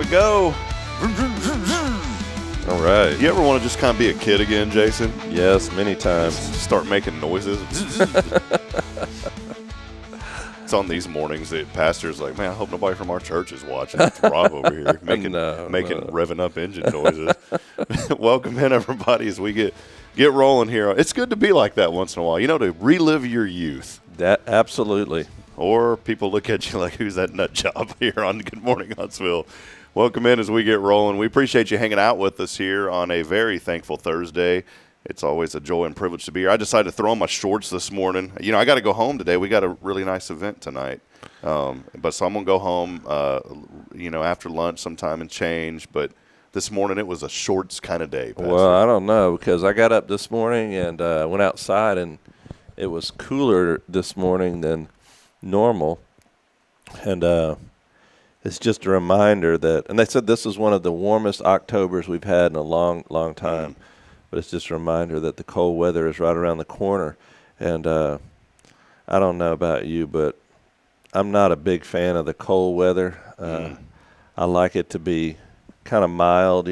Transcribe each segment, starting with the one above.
we go. All right. You ever want to just kind of be a kid again, Jason? Yes, many times. Start making noises. It's on these mornings that pastor's like, man, I hope nobody from our church is watching. It's Rob over here making revving up engine noises. Welcome in, everybody, as we get rolling here. It's good to be like that once in a while, to relive your youth. That absolutely. Or people look at you like, who's that nut job here on Good Morning Huntsville? Welcome in as we get rolling. We appreciate you hanging out with us here on a very thankful Thursday. It's always a joy and privilege to be here. I decided to throw on my shorts this morning. I got to go home today. We got a really nice event tonight. So I'm going to go home, after lunch sometime and change. But this morning it was a shorts kind of day, Pastor. Well, I don't know, because I got up this morning and went outside, and it was cooler this morning than normal. And it's just a reminder that, and they said this is one of the warmest Octobers we've had in a long, long time. Mm-hmm. But it's just a reminder that the cold weather is right around the corner. And I don't know about you, but I'm not a big fan of the cold weather. I like it to be kind of mild,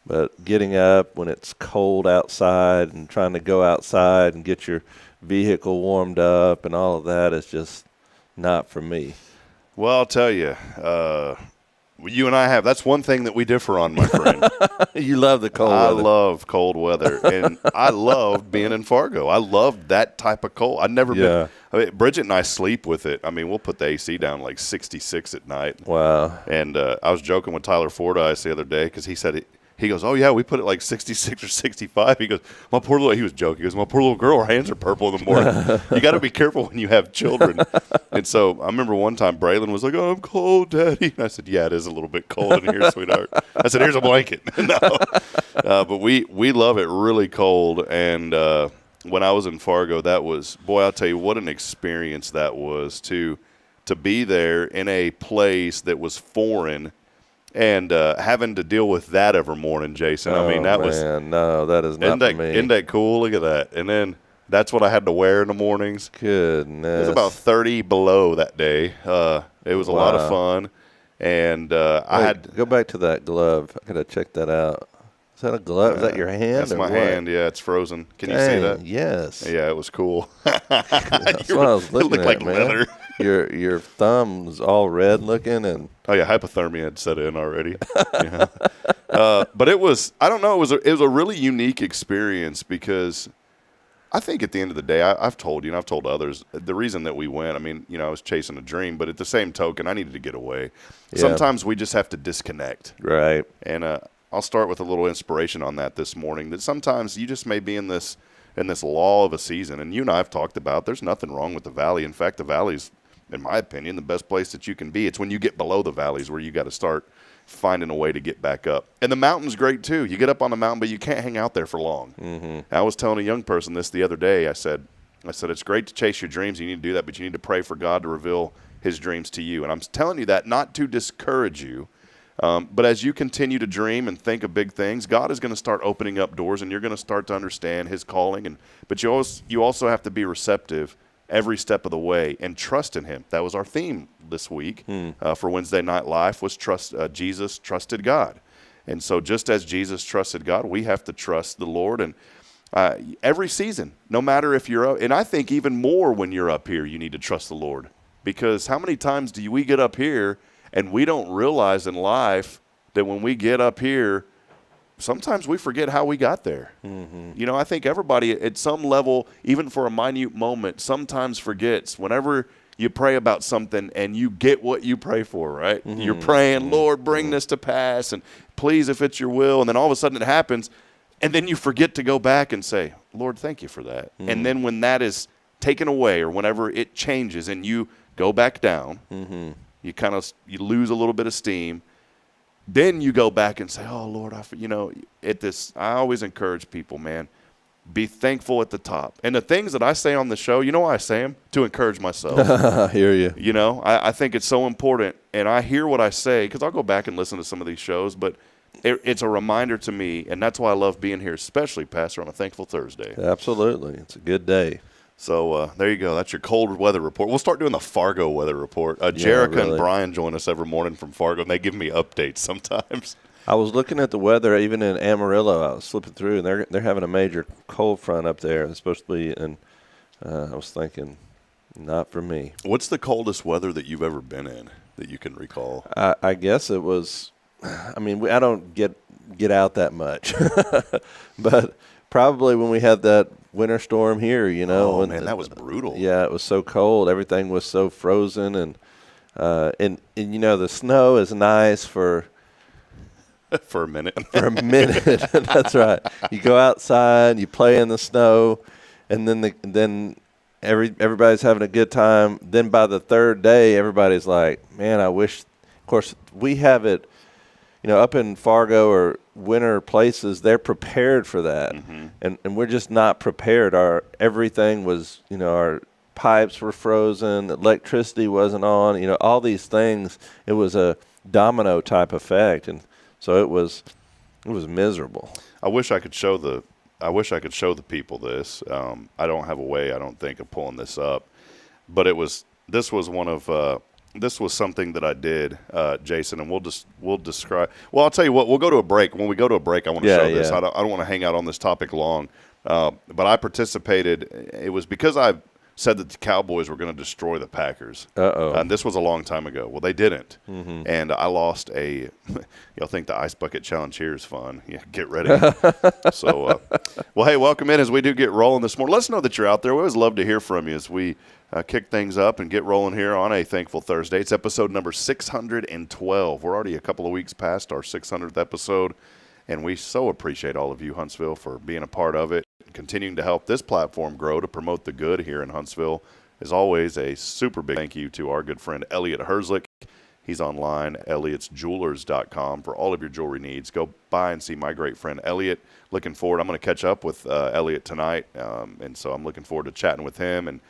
but getting up when it's cold outside and trying to go outside and get your vehicle warmed up and all of that is just not for me. Well, I'll tell you, you and I that's one thing that we differ on, my friend. You love the cold weather. I love cold weather, and I loved being in Fargo. I loved that type of cold. I'd never been. Bridget and I sleep with it. I mean, we'll put the AC down like 66 at night. Wow. And I was joking with Tyler Fordyce the other day because he said he goes, oh, yeah, we put it like 66 or 65. He goes, he was joking. He goes, my poor little girl, her hands are purple in the morning. You got to be careful when you have children. And so I remember one time Braylon was like, oh, I'm cold, Daddy. And I said, yeah, it is a little bit cold in here, sweetheart. I said, here's a blanket. But we love it really cold. And when I was in Fargo, that was, boy, I'll tell you what an experience that was to be there in a place that was foreign. And having to deal with that every morning, Jason. I mean, that was – no, that is not for me. Isn't that cool? Look at that. And then that's what I had to wear in the mornings. Goodness. It was about 30 below that day. It was a lot of fun. And I had – Go back to that glove. I got to check that out. Is that a glove? Is that your hand? That's my hand. Yeah, it's frozen. Can you see that? Yes. Yeah, it was cool. That's what I was looking it looked at, like man. leather. Your thumb's all red looking, and oh yeah, hypothermia had set in already. Yeah. But it was, I don't know, it was a really unique experience because I think at the end of the day, I've told you and I've told others the reason that we went. I mean, I was chasing a dream, but at the same token, I needed to get away. Yeah. Sometimes we just have to disconnect. Right. And I'll start with a little inspiration on that this morning. That sometimes you just may be in this lull of a season, and you and I have talked about. There's nothing wrong with the valley. In fact, the valley's, in my opinion, the best place that you can be. It's when you get below the valleys where you got to start finding a way to get back up. And the mountain's great too. You get up on the mountain, but you can't hang out there for long. Mm-hmm. I was telling a young person this the other day. I said, it's great to chase your dreams. You need to do that, but you need to pray for God to reveal his dreams to you. And I'm telling you that not to discourage you, but as you continue to dream and think of big things, God is going to start opening up doors, and you're going to start to understand his calling. But you also have to be receptive every step of the way and trust in him. That was our theme this week for Wednesday Night Life was trust. Jesus trusted God. And so just as Jesus trusted God, we have to trust the Lord. And every season, no matter if you're up, and I think even more when you're up here, you need to trust the Lord. Because how many times do we get up here and we don't realize in life that when we get up here, sometimes we forget how we got there. Mm-hmm. I think everybody at some level, even for a minute moment, sometimes forgets whenever you pray about something and you get what you pray for, right? Mm-hmm. You're praying, Lord, bring this to pass, and please, if it's your will. And then all of a sudden it happens, and then you forget to go back and say, Lord, thank you for that. Mm-hmm. And then when that is taken away or whenever it changes and you go back down, you lose a little bit of steam. Then you go back and say, oh, Lord, I always encourage people, man, be thankful at the top. And the things that I say on the show, why I say them? To encourage myself. I hear you. I think it's so important. And I hear what I say because I'll go back and listen to some of these shows, but it's a reminder to me, and that's why I love being here, especially, Pastor, on a Thankful Thursday. Absolutely. It's a good day. So there you go. That's your cold weather report. We'll start doing the Fargo weather report. Jerica and Brian join us every morning from Fargo, and they give me updates sometimes. I was looking at the weather even in Amarillo. I was slipping through, and they're having a major cold front up there. It's supposed to be, and I was thinking, not for me. What's the coldest weather that you've ever been in that you can recall? I guess it was. I mean, I don't get out that much, but probably when we had that winter storm here, Oh, man, that was brutal. Yeah, it was so cold. Everything was so frozen, and the snow is nice for a minute. For a minute, that's right. You go outside, you play in the snow, and then everybody's having a good time. Then by the third day, everybody's like, "Man, I wish." Of course, we have it. Up in Fargo or winter places, they're prepared for that, and we're just not prepared. Everything was, our pipes were frozen, electricity wasn't on, all these things. It was a domino type effect, and so it was miserable. I wish I could show the people this. I don't have a way, I don't think, of pulling this up, but this was something that I did, Jason, and we'll describe. Well, I'll tell you what. We'll go to a break. When we go to a break, I want to show this. I don't want to hang out on this topic long, but I participated. It was because I said that the Cowboys were going to destroy the Packers. And this was a long time ago. Well, they didn't, and I lost a. Y'all think the ice bucket challenge here is fun? Yeah, get ready. So, well, hey, welcome in as we do get rolling this morning. Let us know that you're out there. We always love to hear from you as we kick things up and get rolling here on a Thankful Thursday. It's episode number 612. We're already a couple of weeks past our 600th episode, and we so appreciate all of you, Huntsville, for being a part of it, continuing to help this platform grow to promote the good here in Huntsville. As always, a super big thank you to our good friend Elliot Herzlick. He's online, elliotsjewelers.com, for all of your jewelry needs. Go by and see my great friend Elliot. Looking forward. I'm going to catch up with Elliot tonight, and so I'm looking forward to chatting with him. And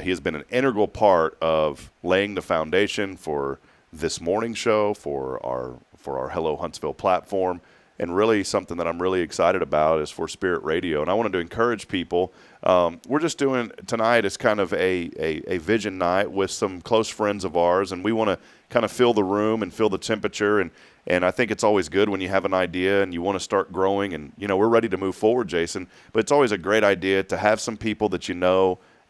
he has been an integral part of laying the foundation for this morning show, for our Hello Huntsville platform, and really something that I'm really excited about is for Spirit Radio. And I wanted to encourage people. We're just doing tonight is kind of a vision night with some close friends of ours, and we want to kind of fill the room and feel the temperature. And I think it's always good when you have an idea and you want to start growing, and we're ready to move forward, Jason. But it's always a great idea to have some people that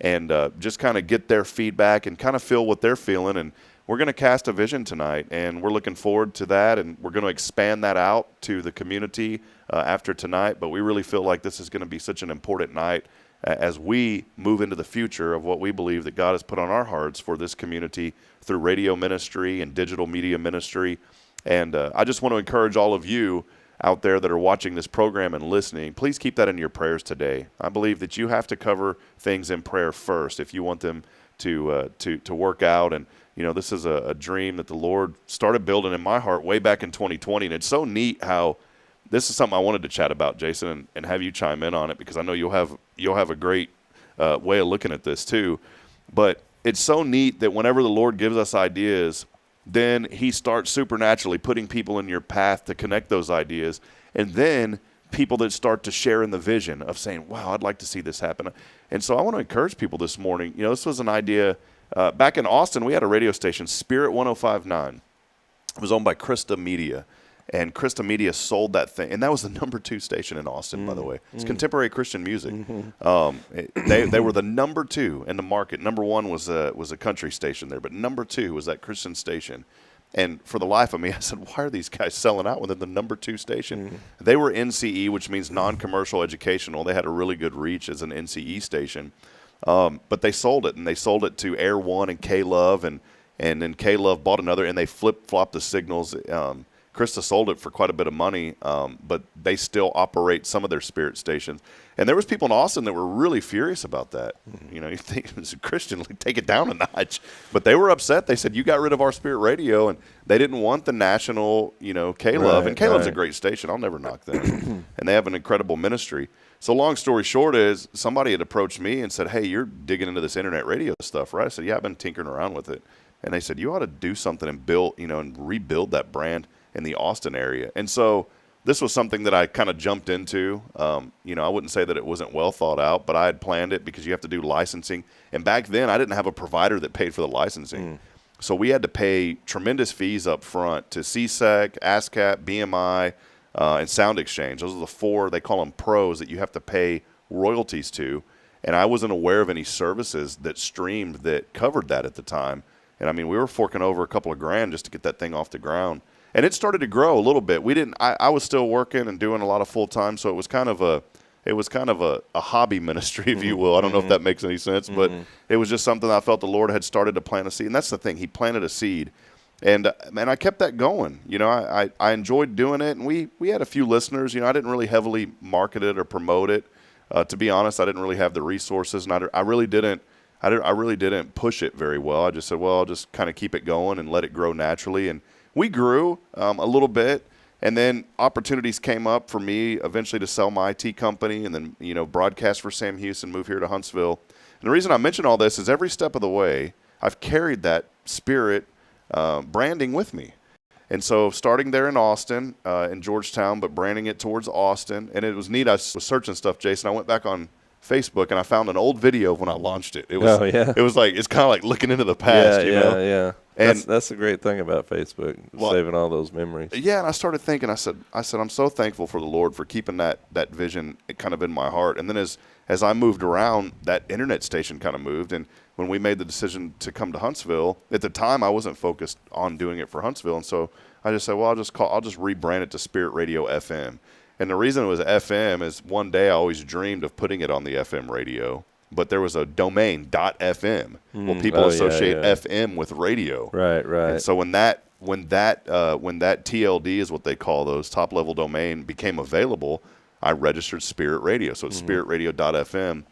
and just kind of get their feedback and kind of feel what they're feeling. And we're going to cast a vision tonight, and we're looking forward to that, and we're going to expand that out to the community after tonight. But we really feel like this is going to be such an important night as we move into the future of what we believe that God has put on our hearts for this community through radio ministry and digital media ministry. And I just want to encourage all of you out there that are watching this program and listening, please keep that in your prayers today. I believe that you have to cover things in prayer first if you want them to work out. And this is a dream that the Lord started building in my heart way back in 2020, and it's so neat how this is something I wanted to chat about, Jason, and have you chime in on it, because I know you'll have a great way of looking at this too. But it's so neat that whenever the Lord gives us ideas, then he starts supernaturally putting people in your path to connect those ideas, and then people that start to share in the vision of saying, wow, I'd like to see this happen. And so I want to encourage people this morning. This was an idea back in Austin. We had a radio station, Spirit 105.9. It was owned by Krista Media, and Krista Media sold that thing, and that was the number 2 station in Austin, by the way. It's contemporary Christian music. They were the number 2 in the market. Number 1 was a country station there, but number 2 was that Christian station. And for the life of me, I said, why are these guys selling out when they're the number 2 station? They were NCE, which means non-commercial educational. They had a really good reach as an NCE station. But they sold it, and they sold it to Air One and K-Love, and then K-Love bought another, and they flip-flopped the signals. Krista sold it for quite a bit of money, but they still operate some of their Spirit stations. And there was people in Austin that were really furious about that. You think as a Christian, like, take it down a notch. But they were upset. They said, you got rid of our Spirit Radio, and they didn't want the national, K-Love. And K-Love's a great station. I'll never knock them. And they have an incredible ministry. So long story short is somebody had approached me and said, hey, you're digging into this internet radio stuff, right? I said, yeah, I've been tinkering around with it. And they said, you ought to do something and build, and rebuild that brand in the Austin area. And so this was something that I kind of jumped into. I wouldn't say that it wasn't well thought out, but I had planned it because you have to do licensing. And back then, I didn't have a provider that paid for the licensing. So we had to pay tremendous fees up front to CSEC, ASCAP, BMI, and Sound Exchange. Those are the 4, they call them pros, that you have to pay royalties to. And I wasn't aware of any services that streamed that covered that at the time. And, I mean, we were forking over a couple of grand just to get that thing off the ground. And it started to grow a little bit. I was still working and doing a lot of full-time, so it was kind of a hobby ministry, if you will. I don't know if that makes any sense, but it was just something I felt the Lord had started to plant a seed. And that's the thing. He planted a seed. And I kept that going. I enjoyed doing it, and we had a few listeners. I didn't really heavily market it or promote it. To be honest, I didn't really have the resources, and I really didn't push it very well. I just said, well, I'll just kind of keep it going and let it grow naturally. And we grew a little bit. And then opportunities came up for me eventually to sell my IT company and then, broadcast for Sam Houston, move here to Huntsville. And the reason I mention all this is every step of the way, I've carried that spirit branding with me. And so starting there in Austin, in Georgetown, but branding it towards Austin. And it was neat. I was searching stuff, Jason. I went back on Facebook and I found an old video of when I launched it. It was, It was like, it's kind of like looking into the past, Yeah. And that's the great thing about Facebook, saving all those memories. Yeah, and I started thinking, I said, I'm so thankful for the Lord for keeping that vision kind of in my heart. And then as I moved around, that internet station kind of moved. And when we made the decision to come to Huntsville, at the time I wasn't focused on doing it for Huntsville. And so I just said, well, I'll just rebrand it to Spirit Radio FM. And the reason it was FM is one day I always dreamed of putting it on the FM radio. But there was a domain .fm. Well, people associate FM with radio. Right. And so when that TLD is what they call those top level domain became available, I registered Spirit Radio. So it's spiritradio.fm.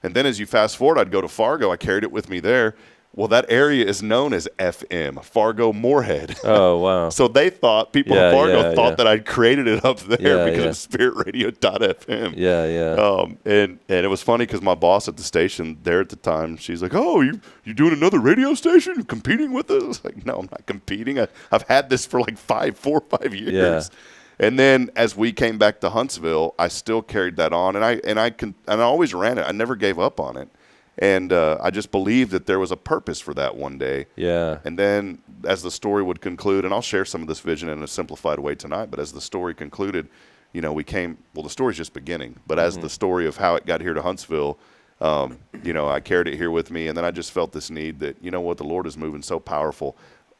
And then as you fast forward, I'd go to Fargo. I carried it with me there. Well, that area is known as FM, Fargo Moorhead. Oh, wow. So they thought, people in Fargo thought that I'd created it up there because of spiritradio.fm. And it was funny because my boss at the station there at the time, she's like, oh, you doing another radio station? You're competing with us? I was like, no, I'm not competing. I've had this for like 4 or 5 years. Yeah. And then as we came back to Huntsville, I still carried that on, and I always ran it. I never gave up on it. And I just believed that there was a purpose for that one day. Yeah. And then as the story would conclude, and I'll share some of this vision in a simplified way tonight, but as the story concluded, the story's just beginning. But as the story of how it got here to Huntsville, I carried it here with me. And then I just felt this need that, the Lord is moving so powerful.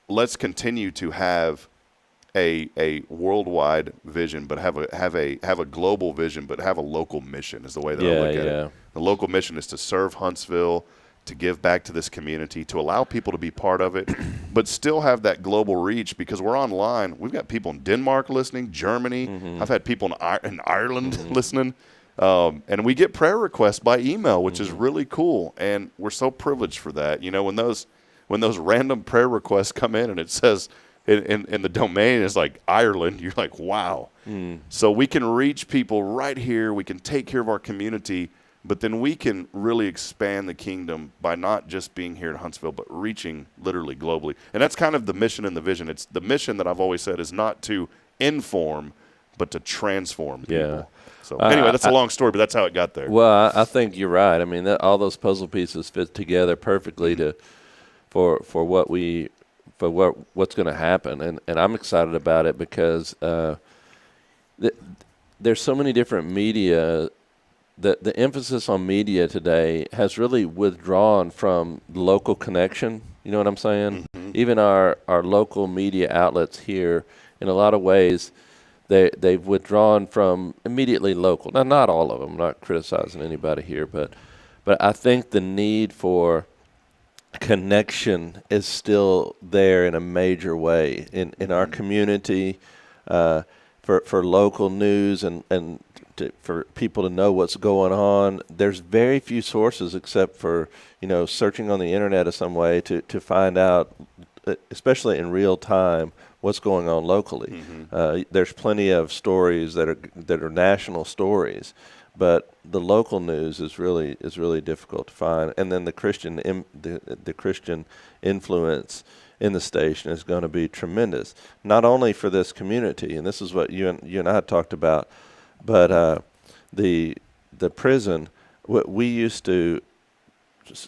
Let's continue to have a worldwide vision, but have a global vision, but have a local mission is the way that I look at it. The local mission is to serve Huntsville, to give back to this community, to allow people to be part of it, but still have that global reach because we're online. We've got people in Denmark listening, Germany. I've had people in Ireland listening. And we get prayer requests by email, which is really cool. And we're so privileged for that. When those random prayer requests come in and it says, in the domain is like Ireland, you're like, wow. So we can reach people right here. We can take care of our community, but then we can really expand the kingdom by not just being here in Huntsville, but reaching literally globally. And that's kind of the mission and the vision. It's the mission that I've always said is not to inform, but to transform people. Yeah. So anyway, that's a long story, but that's how it got there. Well, I think you're right. I mean, all those puzzle pieces fit together perfectly for what's going to happen, and I'm excited about it because there's so many different media. The emphasis on media today has really withdrawn from local connection. You know what I'm saying? Even our local media outlets here, in a lot of ways, they've withdrawn from immediately local. Now, not all of them. I'm not criticizing anybody here, but I think the need for connection is still there in a major way in our community, for local news and for people to know what's going on. There's very few sources except for searching on the internet of some way to find out, especially in real time, what's going on locally. There's plenty of stories that are national stories, but the local news is really difficult to find. And then the Christian influence in the station is going to be tremendous, not only for this community, and this is what you and I talked about, but the prison. We used to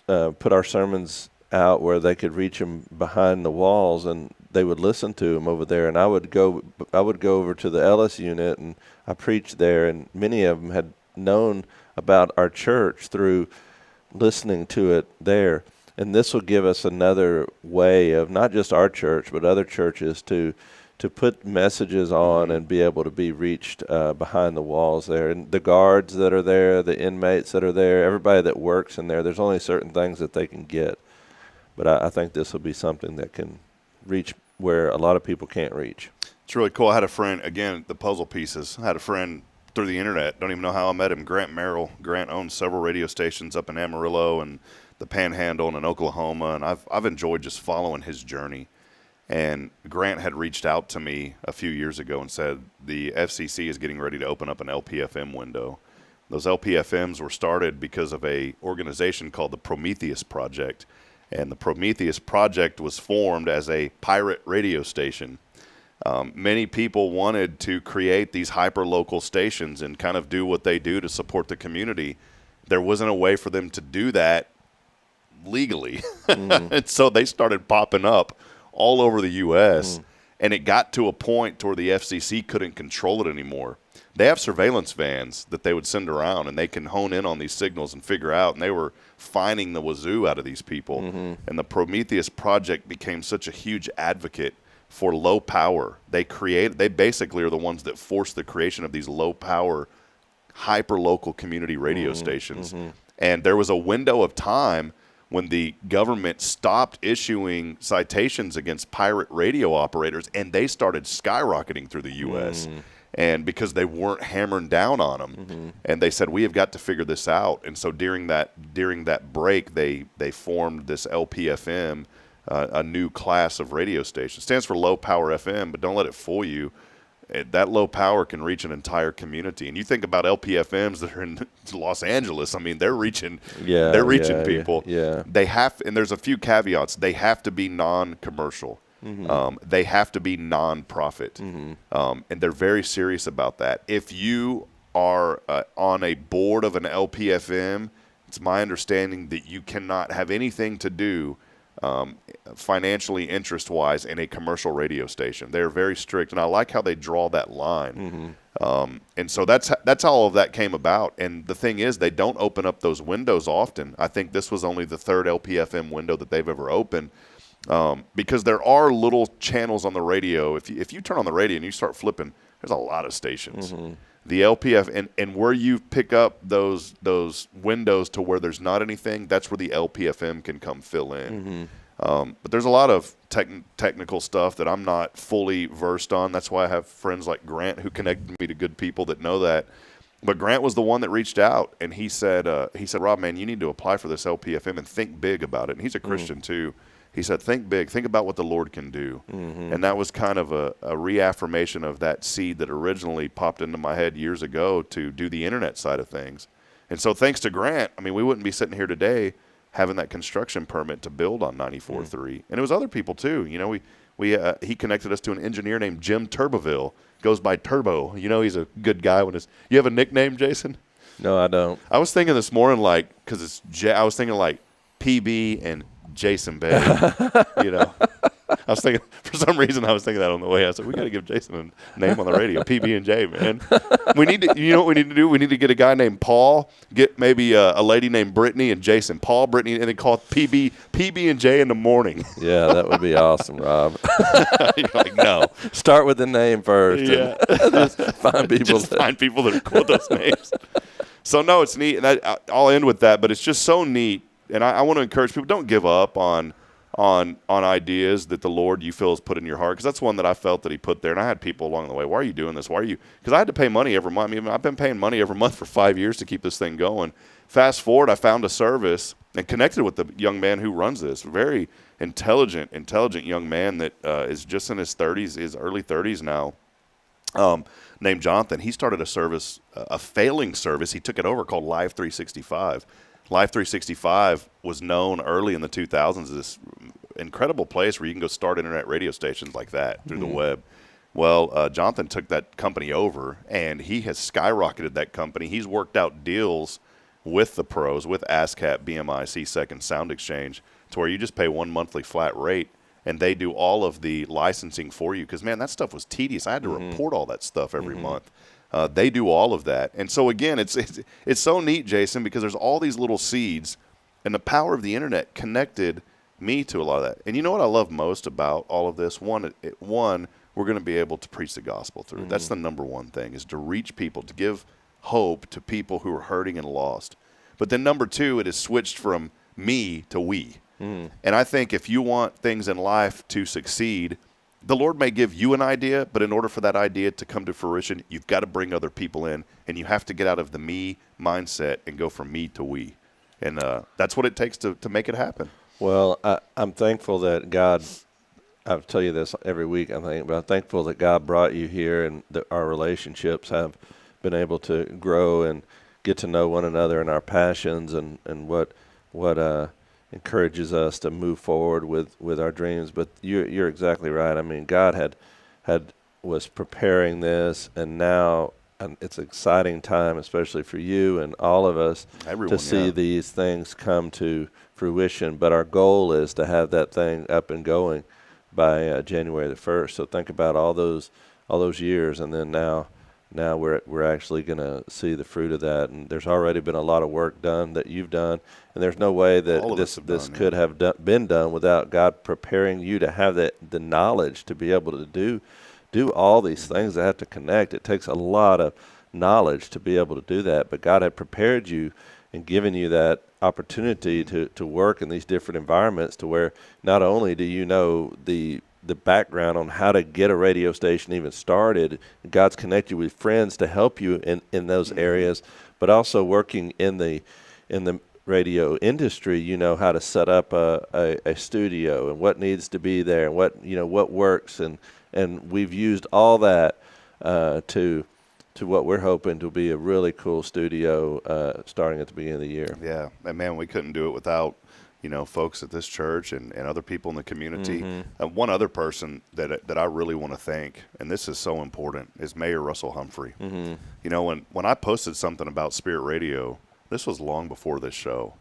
put our sermons out where they could reach them behind the walls, and they would listen to them over there. And I would go over to the Ellis unit, and I preached there, and many of them had known about our church through listening to it there. And this will give us another way of not just our church, but other churches to put messages on and be able to be reached behind the walls there. And the guards that are there, the inmates that are there, everybody that works in there, there's only certain things that they can get. But I think this will be something that can reach where a lot of people can't reach. It's really cool. I had a friend, again, the puzzle pieces. I had a friend through the internet. Don't even know how I met him. Grant Merrill. Grant owns several radio stations up in Amarillo and the Panhandle and in Oklahoma, and I've enjoyed just following his journey. And Grant had reached out to me a few years ago and said the FCC is getting ready to open up an LPFM window. Those LPFMs were started because of a organization called the Prometheus Project. And the Prometheus Project was formed as a pirate radio station. Many people wanted to create these hyper-local stations and kind of do what they do to support the community. There wasn't a way for them to do that legally. And so they started popping up all over the U.S., and it got to a point where the FCC couldn't control it anymore. They have surveillance vans that they would send around, and they can hone in on these signals and figure out, and they were finding the wazoo out of these people. And the Prometheus Project became such a huge advocate for low power. They basically are the ones that forced the creation of these low power, hyper-local community radio stations. And there was a window of time when the government stopped issuing citations against pirate radio operators, and they started skyrocketing through the U.S. And because they weren't hammering down on them, and they said, we have got to figure this out. And so during that break, they formed this LPFM, a new class of radio station. It stands for low power FM, but don't let it fool you. That low power can reach an entire community. And you think about LPFMs that are in Los Angeles. I mean, they're reaching people. Yeah. They have, and there's a few caveats. They have to be non-commercial. They have to be non-profit. And they're very serious about that. If you are on a board of an LPFM, it's my understanding that you cannot have anything to do financially, interest-wise, in a commercial radio station. They're very strict, and I like how they draw that line. And so that's how all of that came about. And the thing is, they don't open up those windows often. I think this was only the third LPFM window that they've ever opened, because there are little channels on the radio. If you turn on the radio and you start flipping, there's a lot of stations. The LPF and where you pick up those windows to where there's not anything, that's where the LPFM can come fill in. But there's a lot of technical stuff that I'm not fully versed on. That's why I have friends like Grant who connected me to good people that know that. But Grant was the one that reached out, and he said, Rob, man, you need to apply for this LPFM and think big about it. And he's a Christian too. He said, think big. Think about what the Lord can do. And that was kind of a reaffirmation of that seed that originally popped into my head years ago to do the internet side of things. And so thanks to Grant, I mean, we wouldn't be sitting here today having that construction permit to build on 94.3. And it was other people too. You know, he connected us to an engineer named Jim Turboville. Goes by Turbo. You know, he's a good guy. You have a nickname, Jason? No, I don't. I was thinking this morning, because I was thinking like PB and Jason Bay, you know. I was thinking, for some reason, I was thinking that on the way. I said, we got to give Jason a name on the radio, PB and J, man. We need to, you know what we need to do? We need to get a guy named Paul, get maybe a lady named Brittany and Jason. Paul, Brittany, and then call it PB and J in the morning. Yeah, that would be awesome, Rob. You're like, no. Start with the name first. Yeah. Just find people that are cool with those names. So, no, it's neat. And I'll end with that, but it's just so neat. And I want to encourage people, don't give up on ideas that the Lord you feel has put in your heart, because that's one that I felt that he put there. And I had people along the way, why are you doing this? Why are you? Because I had to pay money every month. I mean, I've been paying money every month for 5 years to keep this thing going. Fast forward, I found a service and connected with the young man who runs this. Very intelligent young man that is just in his early 30s now. named Jonathan. He started a service, a failing service. He took it over called Live 365. Live 365 was known early in the 2000s as this incredible place where you can go start internet radio stations like that through the web. Well, Jonathan took that company over, and he has skyrocketed that company. He's worked out deals with the pros, with ASCAP, BMI, CSEC, and Sound Exchange, to where you just pay one monthly flat rate, and they do all of the licensing for you. Because, man, that stuff was tedious. I had to report all that stuff every month. They do all of that. And so, again, it's so neat, Jason, because there's all these little seeds, and the power of the internet connected me to a lot of that. And you know what I love most about all of this? One, we're going to be able to preach the gospel through. That's the number one thing, is to reach people, to give hope to people who are hurting and lost. But then number two, it is switched from me to we. And I think if you want things in life to succeed, the Lord may give you an idea, but in order for that idea to come to fruition, you've got to bring other people in, and you have to get out of the me mindset and go from me to we. And that's what it takes to make it happen. Well, I'm thankful that God, I tell you this every week, but I'm thankful that God brought you here, and that our relationships have been able to grow and get to know one another and our passions and what encourages us to move forward with our dreams. But you're exactly right. I mean, God was preparing this, and now it's an exciting time, especially for you and all of us, to see these things come to fruition. But our goal is to have that thing up and going by January the 1st. So think about all those years, and then now we're actually going to see the fruit of that. And there's already been a lot of work done that you've done, and there's no way that this could have been done without God preparing you to have the knowledge to be able to do all these things that have to connect. It takes a lot of knowledge to be able to do that, but God had prepared you and given you that opportunity to work in these different environments, to where not only do you know the background on how to get a radio station even started, God's connected you with friends to help you in those areas, but also working in the radio industry, you know how to set up a studio and what needs to be there and what works, and we've used all that to what we're hoping to be a really cool studio starting at the beginning of the year. Yeah, and man, we couldn't do it without folks at this church and other people in the community. One other person that I really want to thank, and this is so important, is Mayor Russell Humphrey. When I posted something about Spirit Radio, this was long before this show.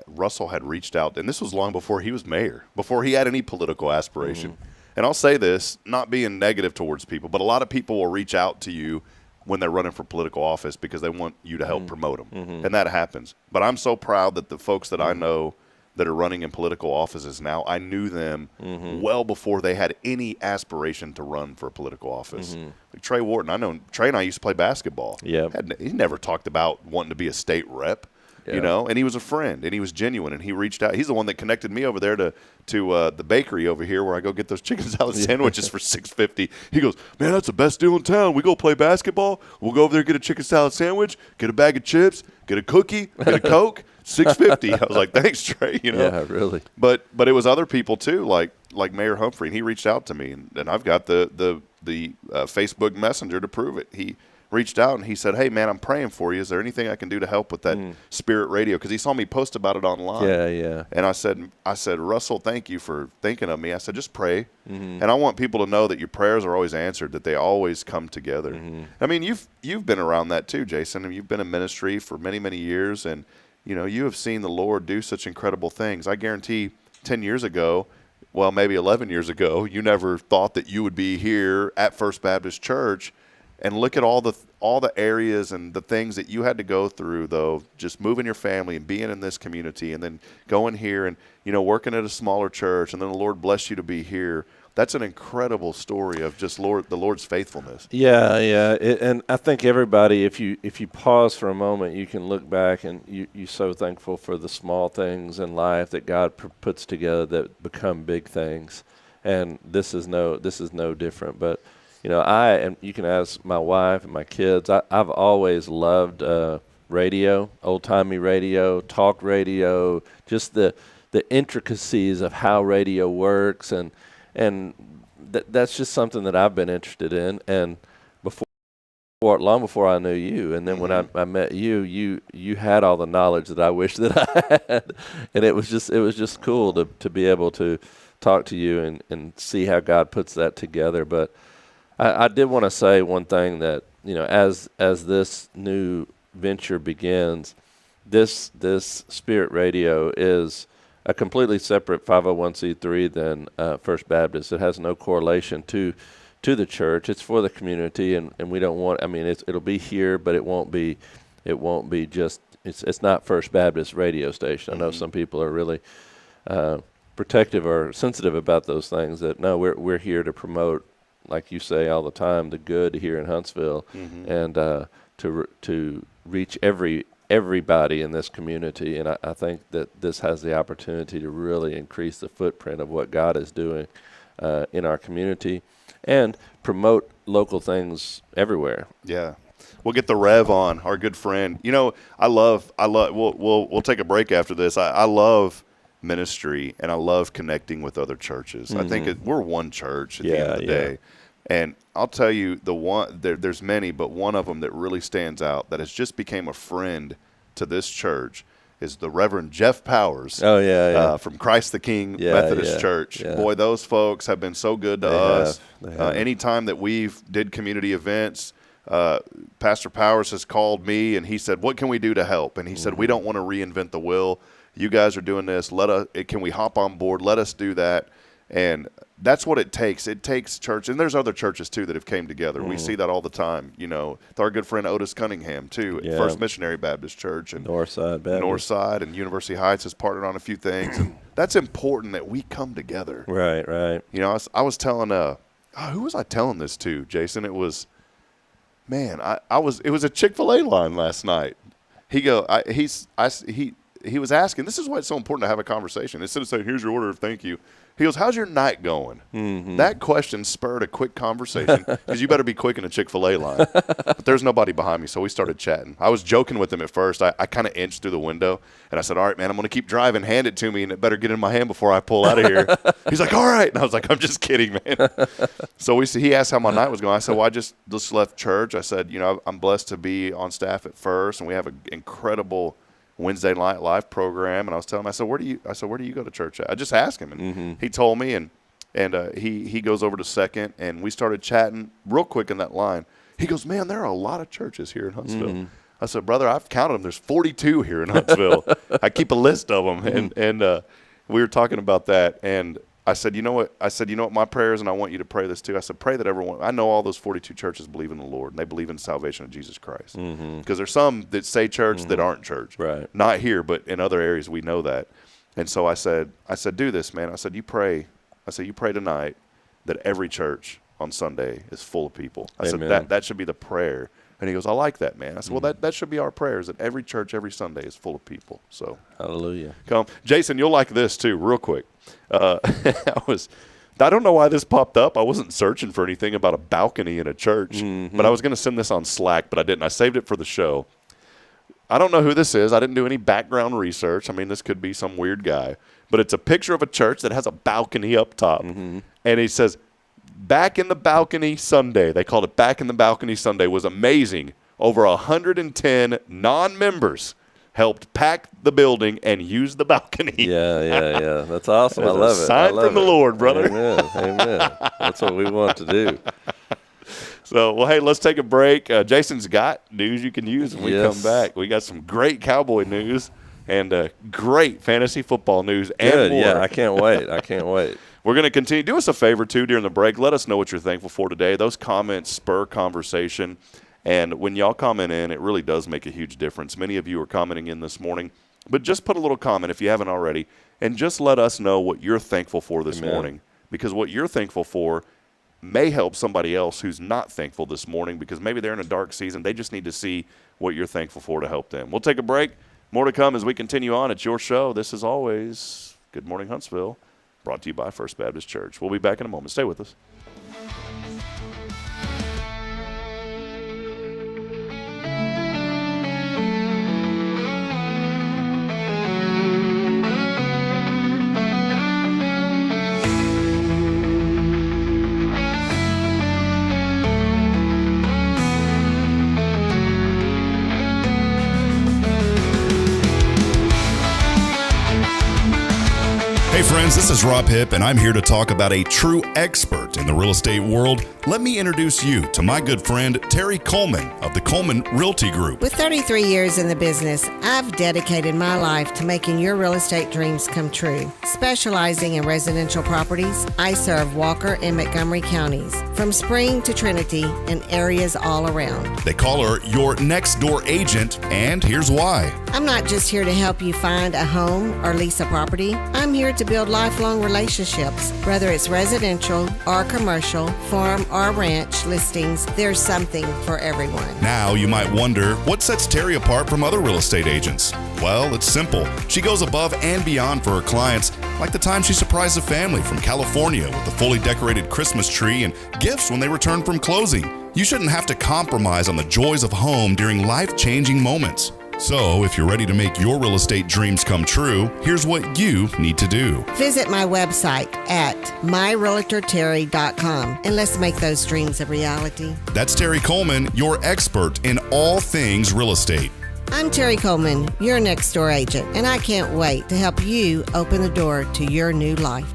Russell had reached out, and this was long before he was mayor, before he had any political aspiration. And I'll say this, not being negative towards people, but a lot of people will reach out to you when they're running for political office because they want you to help promote them. And that happens. But I'm so proud that the folks that I know that are running in political offices now, I knew them well before they had any aspiration to run for a political office. Like Trey Wharton, I know Trey and I used to play basketball. He never talked about wanting to be a state rep. And he was a friend, and he was genuine, and he reached out. He's the one that connected me over there to the bakery over here where I go get those chicken salad sandwiches for $6.50. He goes, man, that's the best deal in town. We go play basketball. We'll go over there, get a chicken salad sandwich, get a bag of chips, get a cookie, get a Coke, $6.50. I was like, thanks, Trey. Yeah, really. But it was other people too, like Mayor Humphrey, and he reached out to me, and I've got the Facebook Messenger to prove it. He reached out and he said, hey, man, I'm praying for you. Is there anything I can do to help with that Spirit Radio? Because he saw me post about it online. Yeah. And I said, Russell, thank you for thinking of me. I said, just pray. And I want people to know that your prayers are always answered, that they always come together. I mean, you've been around that too, Jason. And you've been in ministry for many, many years. And, you have seen the Lord do such incredible things. I guarantee 10 years ago, well, maybe 11 years ago, you never thought that you would be here at First Baptist Church. And look at all the areas and the things that you had to go through, though, just moving your family and being in this community and then going here and, working at a smaller church, and then the Lord bless you to be here. That's an incredible story of just the Lord's faithfulness. Yeah. And I think everybody, if you pause for a moment, you can look back and you're so thankful for the small things in life that God puts together that become big things. And this is no different. But and you can ask my wife and my kids, I've always loved radio, old-timey radio, talk radio, just the intricacies of how radio works. And that's just something that I've been interested in. And long before I knew you, and then when I met you, you had all the knowledge that I wish that I had, and it was just cool to be able to talk to you and see how God puts that together. But I did want to say one thing, that as this new venture begins, this Spirit Radio is a completely separate 501c3 than First Baptist. It has no correlation to the church. It's for the community, and we don't want. I mean, it'll be here, but it won't be just. It's not First Baptist radio station. I know some people are really protective or sensitive about those things. That no, we're here to promote, like you say all the time, the good here in Huntsville, and to reach everybody in this community. And I think that this has the opportunity to really increase the footprint of what God is doing in our community, and promote local things everywhere. Yeah. We'll get the Rev on, our good friend. I love we'll take a break after this. I love ministry, and I love connecting with other churches. I think we're one church at the end of the day. And I'll tell you, there's many, but one of them that really stands out that has just became a friend to this church is the Reverend Jeff Powers. From Christ the King Methodist Church. Yeah. Boy, those folks have been so good to us. Anytime that we've did community events, Pastor Powers has called me and he said, "What can we do to help?" And he said, "We don't want to reinvent the wheel. You guys are doing this. Can we hop on board? Let us do that." And that's what it takes. It takes church, and there's other churches too that have came together. We see that all the time. With our good friend Otis Cunningham too, at First Missionary Baptist Church and Northside and University Heights has partnered on a few things, and that's important that we come together. Right. I was telling who was I telling this to, Jason? It was, man, it was a Chick-fil-A line last night. He was asking. This is why it's so important to have a conversation instead of saying, "Here's your order, thank you." He goes, "How's your night going?" That question spurred a quick conversation because you better be quick in a Chick-fil-A line. But there's nobody behind me, so we started chatting. I was joking with him at first. I kind of inched through the window, and I said, "All right, man, I'm going to keep driving. Hand it to me, and it better get in my hand before I pull out of here." He's like, "All right." And I was like, "I'm just kidding, man." So he asked how my night was going. I said, "Well, I just left church." I said, I'm blessed to be on staff at First, and we have an incredible Wednesday night live program. And I was telling him, I said, where do you go to church at? I just asked him, and he told me, and he goes over to Second, and we started chatting real quick in that line. He goes, "Man, there are a lot of churches here in Huntsville." I said, "Brother, I've counted them. There's 42 here in Huntsville." I keep a list of them, and we were talking about that, and I said, "You know what? My prayer is, and I want you to pray this too." I said, "Pray that everyone." I know all those 42 churches believe in the Lord, and they believe in the salvation of Jesus Christ. Because there's some that say church that aren't church. Right. Not here, but in other areas we know that. And so I said, "Do this, man." I said, "You pray." I said, "You pray tonight that every church on Sunday is full of people." I said, that should be the prayer. And he goes, "I like that, man." I said, "Well, that should be our prayers, that every church every Sunday is full of people." So hallelujah. Come, Jason, you'll like this too, real quick. I don't know why this popped up. I wasn't searching for anything about a balcony in a church, but I was going to send this on Slack, but I didn't. I saved it for the show. I don't know who this is. I didn't do any background research. I mean, this could be some weird guy, but it's a picture of a church that has a balcony up top, and he says, "Back in the Balcony Sunday." They called it Back in the Balcony Sunday. Was amazing. Over 110 non-members helped pack the building and use the balcony. Yeah. That's awesome. I love it. Sign from the Lord, brother. Amen. That's what we want to do. So, well, hey, let's take a break. Jason's got news you can use when we come back. We got some great Cowboy news and great fantasy football news and more. Yeah, I can't wait. We're going to continue. Do us a favor, too, during the break. Let us know what you're thankful for today. Those comments spur conversation. And when y'all comment in, it really does make a huge difference. Many of you are commenting in this morning. But just put a little comment if you haven't already. And just let us know what you're thankful for this morning. Because what you're thankful for may help somebody else who's not thankful this morning, because maybe they're in a dark season. They just need to see what you're thankful for to help them. We'll take a break. More to come as we continue on. It's your show. This is always Good Morning Huntsville, brought to you by First Baptist Church. We'll be back in a moment. Stay with us. Hey friends, this is Rob Hipp, and I'm here to talk about a true expert in the real estate world. Let me introduce you to my good friend, Terry Coleman of the Coleman Realty Group. With 33 years in the business, I've dedicated my life to making your real estate dreams come true. Specializing in residential properties, I serve Walker and Montgomery counties, from Spring to Trinity and areas all around. They call her your next door agent, and here's why. I'm not just here to help you find a home or lease a property. I'm here to build lifelong relationships. Whether it's residential or commercial, farm or ranch listings, there's something for everyone. Now you might wonder, what sets Terry apart from other real estate agents? Well, it's simple. She goes above and beyond for her clients, like the time she surprised a family from California with a fully decorated Christmas tree and gifts when they returned from closing. You shouldn't have to compromise on the joys of home during life-changing moments. So, if you're ready to make your real estate dreams come true, here's what you need to do. Visit my website at myrealtorterry.com and let's make those dreams a reality. That's Terry Coleman, your expert in all things real estate. I'm Terry Coleman, your next door agent, and I can't wait to help you open the door to your new life.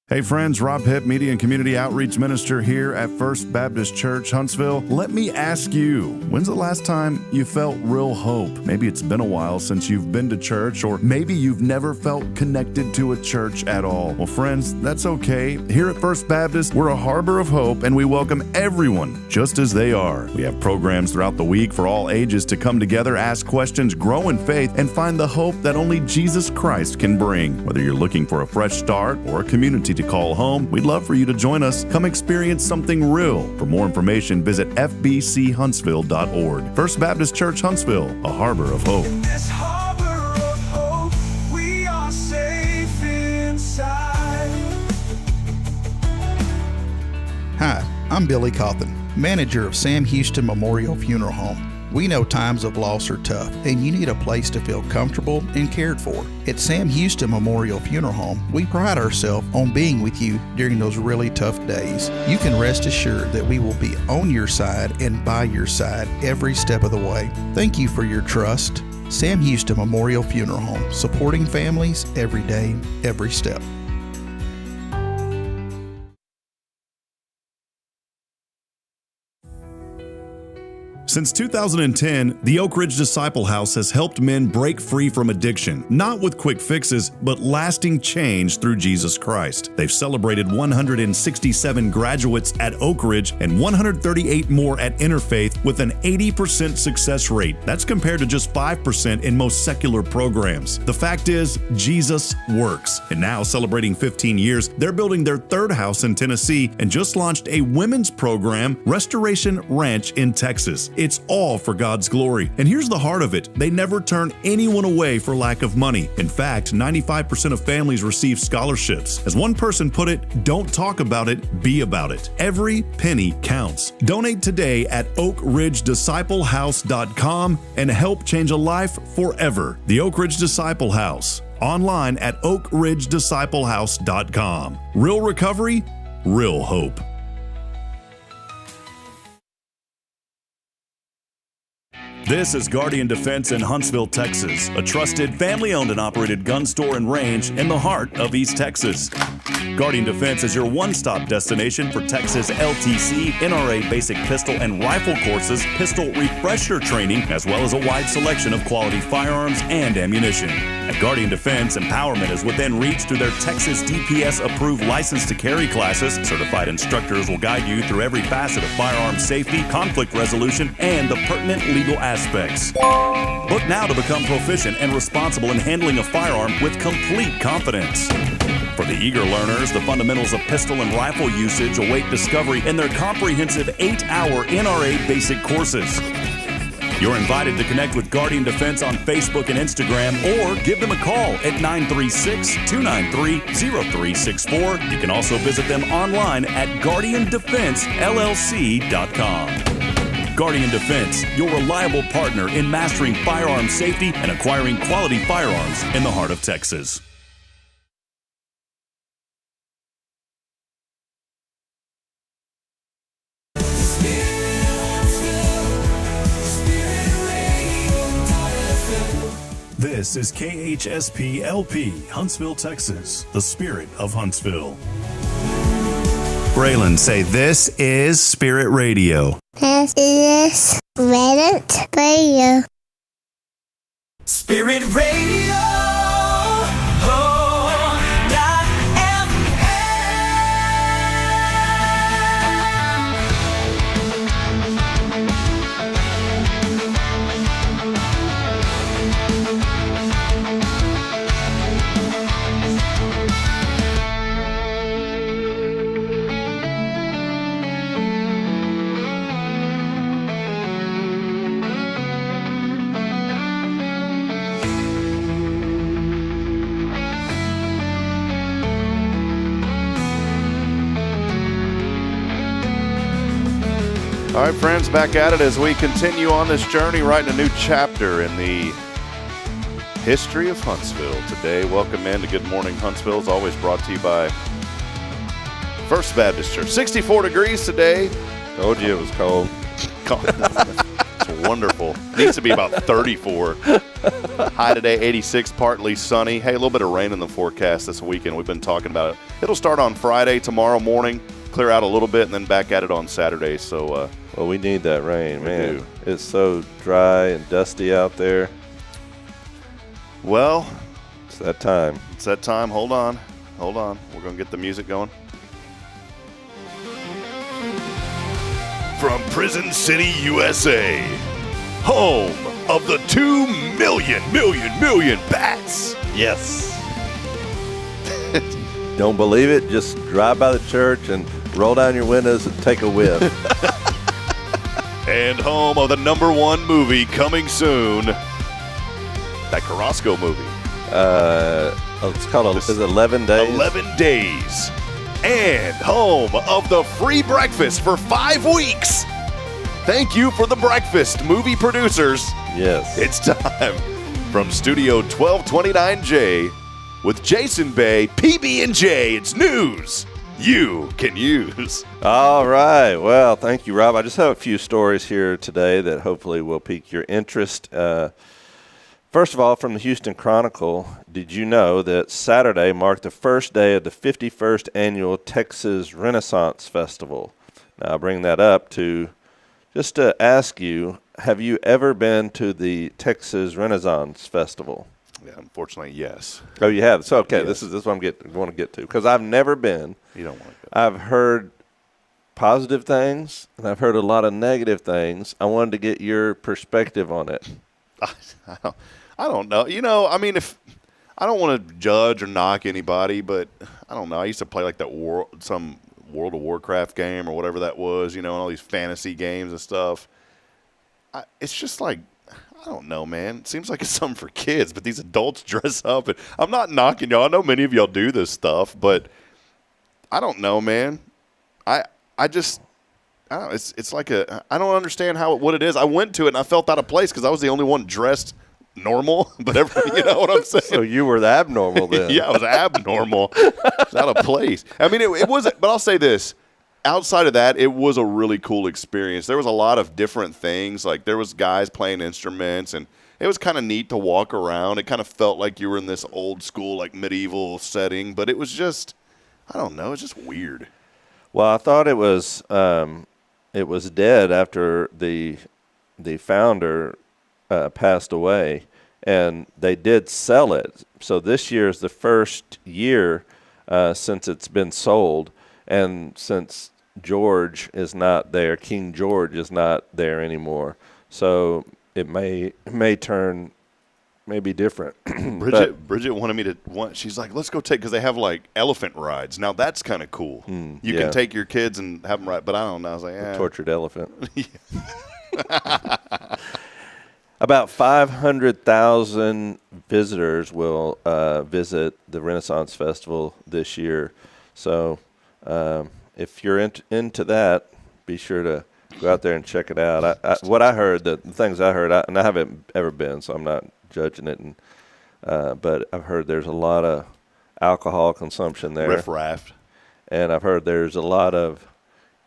Hey friends, Rob Hipp, Media and Community Outreach Minister here at First Baptist Church, Huntsville. Let me ask you, when's the last time you felt real hope? Maybe it's been a while since you've been to church, or maybe you've never felt connected to a church at all. Well, friends, that's okay. Here at First Baptist, we're a harbor of hope, and we welcome everyone just as they are. We have programs throughout the week for all ages to come together, ask questions, grow in faith, and find the hope that only Jesus Christ can bring. Whether you're looking for a fresh start or a community to call home, we'd love for you to join us. Come experience something real. For more information, visit fbchuntsville.org. First Baptist Church, Huntsville, a harbor of hope. In this harbor of hope, we are safe inside. Hi, I'm Billy Cawthon, manager of Sam Houston Memorial Funeral Home. We know times of loss are tough, and you need a place to feel comfortable and cared for. At Sam Houston Memorial Funeral Home, we pride ourselves on being with you during those really tough days. You can rest assured that we will be on your side and by your side every step of the way. Thank you for your trust. Sam Houston Memorial Funeral Home, supporting families every day, every step. Since 2010, the Oak Ridge Disciple House has helped men break free from addiction, not with quick fixes, but lasting change through Jesus Christ. They've celebrated 167 graduates at Oak Ridge and 138 more at Interfaith with an 80% success rate. That's compared to just 5% in most secular programs. The fact is, Jesus works. And now, celebrating 15 years, they're building their third house in Tennessee and just launched a women's program, Restoration Ranch in Texas. It's all for God's glory. And here's the heart of it. They never turn anyone away for lack of money. In fact, 95% of families receive scholarships. As one person put it, don't talk about it, be about it. Every penny counts. Donate today at oakridgedisciplehouse.com and help change a life forever. The Oak Ridge Disciple House. Online at oakridgedisciplehouse.com. Real recovery, real hope. This is Guardian Defense in Huntsville, Texas, a trusted, family-owned and operated gun store and range in the heart of East Texas. Guardian Defense is your one-stop destination for Texas LTC, NRA basic pistol and rifle courses, pistol refresher training, as well as a wide selection of quality firearms and ammunition. At Guardian Defense, empowerment is within reach through their Texas DPS-approved license to carry classes. Certified instructors will guide you through every facet of firearm safety, conflict resolution, and the pertinent legal aspects. Book now to become proficient and responsible in handling a firearm with complete confidence. For the eager learners, the fundamentals of pistol and rifle usage await discovery in their comprehensive 8-hour NRA basic courses. You're invited to connect with Guardian Defense on Facebook and Instagram, or give them a call at 936-293-0364. You can also visit them online at guardiandefensellc.com. Guardian Defense, your reliable partner in mastering firearm safety and acquiring quality firearms in the heart of Texas. This is KHSP LP, Huntsville, Texas, the spirit of Huntsville. Braylon, say this is Spirit Radio. This is Spirit Radio. Spirit Radio. All right, friends, back at it as we continue on this journey, writing a new chapter in the history of Huntsville. Today, welcome in to Good Morning Huntsville. Is always brought to you by First Baptist Church. 64 degrees today. Told you it was cold. It's wonderful. Needs to be about 34. High today, 86, partly sunny. Hey, a little bit of rain in the forecast this weekend. We've been talking about it. It'll start on Friday, tomorrow morning, clear out a little bit, and then back at it on Saturday. So, well, we need that rain, man. do. It's so dry and dusty out there. well, It's that time. it's that time. Hold on. We're going to get the music going. From Prison City, USA, home of the 2 million bats. Yes. Don't believe it? Just drive by the church and roll down your windows and take a whiff. And home of the #1 movie coming soon. That Carrasco movie. It's called, is it 11 Days? 11 Days. And home of the free breakfast for 5 weeks. Thank you for the breakfast, movie producers. Yes. It's time. From Studio 1229J with Jason Bay, PB&J, it's news you can use. All right. Well, thank you, Rob. I just have a few stories here today that hopefully will pique your interest. First of all, from the Houston Chronicle, did you know that Saturday marked the first day of the 51st annual Texas Renaissance Festival? Now, I bring that up just to ask you, have you ever been to the Texas Renaissance Festival? Yeah, unfortunately, yes. Oh, you have? So, okay, Yes. this is what I want to get to, because I've never been. You don't want to go. I've heard positive things, and I've heard a lot of negative things. I wanted to get your perspective on it. I don't know. You know, I mean, if I don't want to judge or knock anybody, but I don't know. I used to play like that some World of Warcraft game or whatever that was, you know, and all these fantasy games and stuff. It's just like, I don't know, man. It seems like it's something for kids, but these adults dress up. And I'm not knocking y'all. I know many of y'all do this stuff, but I don't know, man. I don't know. It's like I don't understand what it is. I went to it and I felt out of place because I was the only one dressed normal, but you know what I'm saying? So you were the abnormal then. Yeah, I was abnormal. It's out of place. I mean, it wasn't, but I'll say this. Outside of that, it was a really cool experience. There was a lot of different things. Like there was guys playing instruments, and it was kind of neat to walk around. It kind of felt like you were in this old school, like medieval setting, but it was just, I don't know, it's just weird. Well, I thought it was dead after the founder passed away, and they did sell it. So this year is the first year since it's been sold, and since George is not there, King George is not there anymore. So it may turn maybe different. Bridget wanted she's like, let's go because they have like elephant rides. Now that's kind of cool. You can take your kids and have them ride, but I don't know. I was like, tortured elephant. About 500,000 visitors will visit the Renaissance Festival this year. So if you're into that, be sure to go out there and check it out. What I heard, the things I heard, and I haven't ever been, so I'm not judging it. But I've heard there's a lot of alcohol consumption there. Riff-raff. And I've heard there's a lot of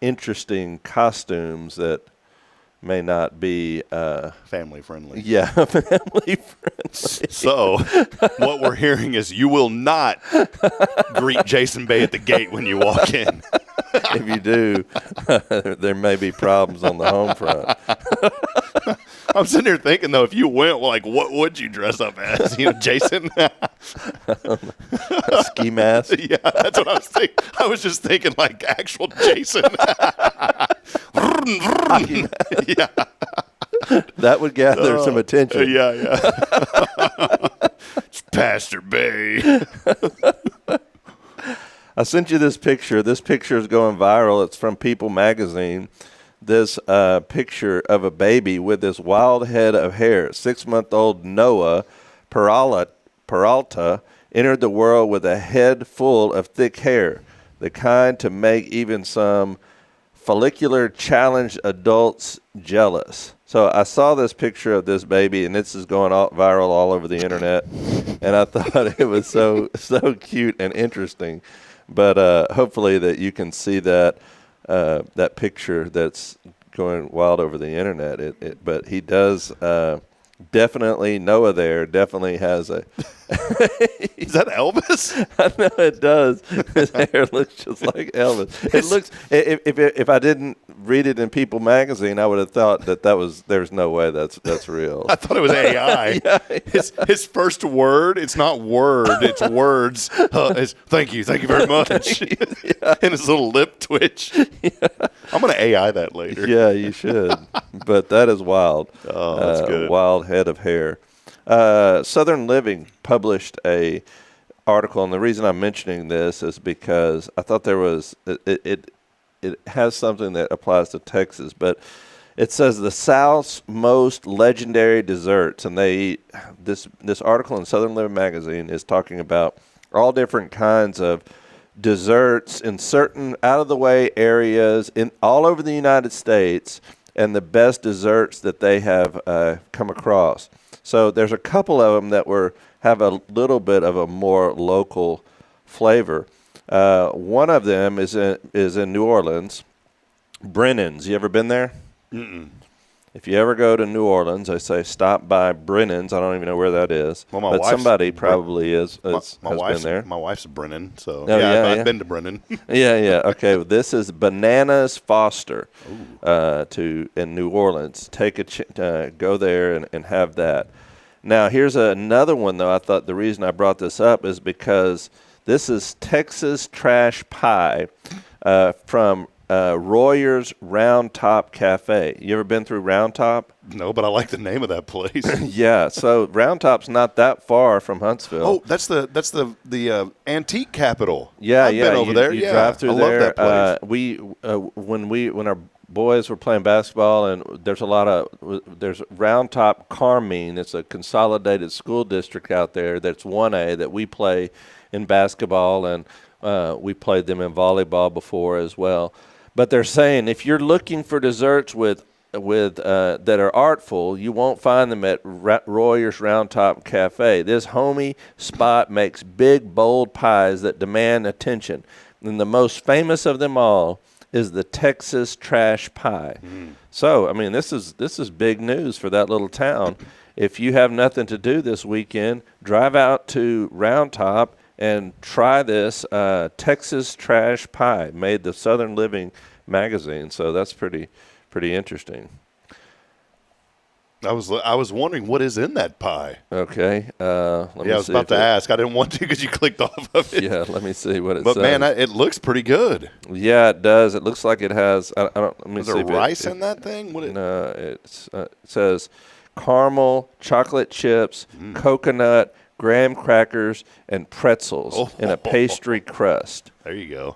interesting costumes that may not be family friendly. Yeah, family friendly. So what we're hearing is you will not greet Jason Bay at the gate when you walk in. If you do, there may be problems on the home front. I'm sitting here thinking, though, if you went, well, like, what would you dress up as? Jason? A ski mask? Yeah, that's what I was thinking. I was just thinking, like, actual Jason. Yeah. That would gather some attention. Yeah. It's Pastor Bay. I sent you this picture. This picture is going viral. It's from People magazine. This picture of a baby with this wild head of hair. 6-month-old Noah Peralta entered the world with a head full of thick hair, the kind to make even some follicular challenged adults jealous. So I saw this picture of this baby, and this is going viral all over the internet, and I thought it was so cute and interesting. But hopefully that you can see that picture that's going wild over the internet. But he does definitely, Noah there definitely has a. Is that Elvis? I know it does. His hair looks just like Elvis. It looks. If I didn't read it in People magazine, I would have thought that was. There's no way that's real. I thought it was AI. Yeah. His first word, it's not word, it's words. It's thank you very much. Yeah. And his little lip twitch. Yeah. I'm gonna AI that later. Yeah, you should. But that is wild. Oh, that's good. Wild head of hair. Southern Living published a article, and the reason I'm mentioning this is because I thought there was it has something that applies to Texas, but it says the South's most legendary desserts, and this article in Southern Living magazine is talking about all different kinds of desserts in certain out of the way areas in all over the United States, and the best desserts that they have come across. So there's a couple of them that have a little bit of a more local flavor. One of them is in New Orleans, Brennan's. You ever been there? Mm-mm. If you ever go to New Orleans, I say stop by Brennan's. I don't even know where that is. Well, but somebody probably has been there. My wife's Brennan, so I've been to Brennan. Yeah. Okay, well, this is Bananas Foster in New Orleans. Go there and have that. Now, here's another one, though. I thought the reason I brought this up is because this is Texas Trash Pie from Royer's Round Top Cafe. You ever been through Round Top? No, but I like the name of that place. Yeah, so Round Top's not that far from Huntsville. Oh, that's the antique capital. Yeah, I've been over there. You drive through there. I love that place. When our boys were playing basketball, and there's Round Top Carmine. It's a consolidated school district out there. That's 1A that we play in basketball, and we played them in volleyball before as well. But they're saying if you're looking for desserts with that are artful, you won't find them at Royer's Round Top Cafe. This homey spot makes big, bold pies that demand attention. And the most famous of them all is the Texas Trash Pie. So, I mean, this is big news for that little town. If you have nothing to do this weekend, drive out to Round Top and try this Texas Trash Pie, made the Southern Living magazine. So that's pretty interesting. I was wondering what is in that pie. Okay. I was about to ask. I didn't want to because you clicked off of it. Yeah, let me see what it says. But man, it looks pretty good. Yeah, it does. It looks like it has. I don't. Let me is see. Is there rice in that thing? No, it says caramel, chocolate chips, coconut, graham crackers, and pretzels in a pastry crust. There you go.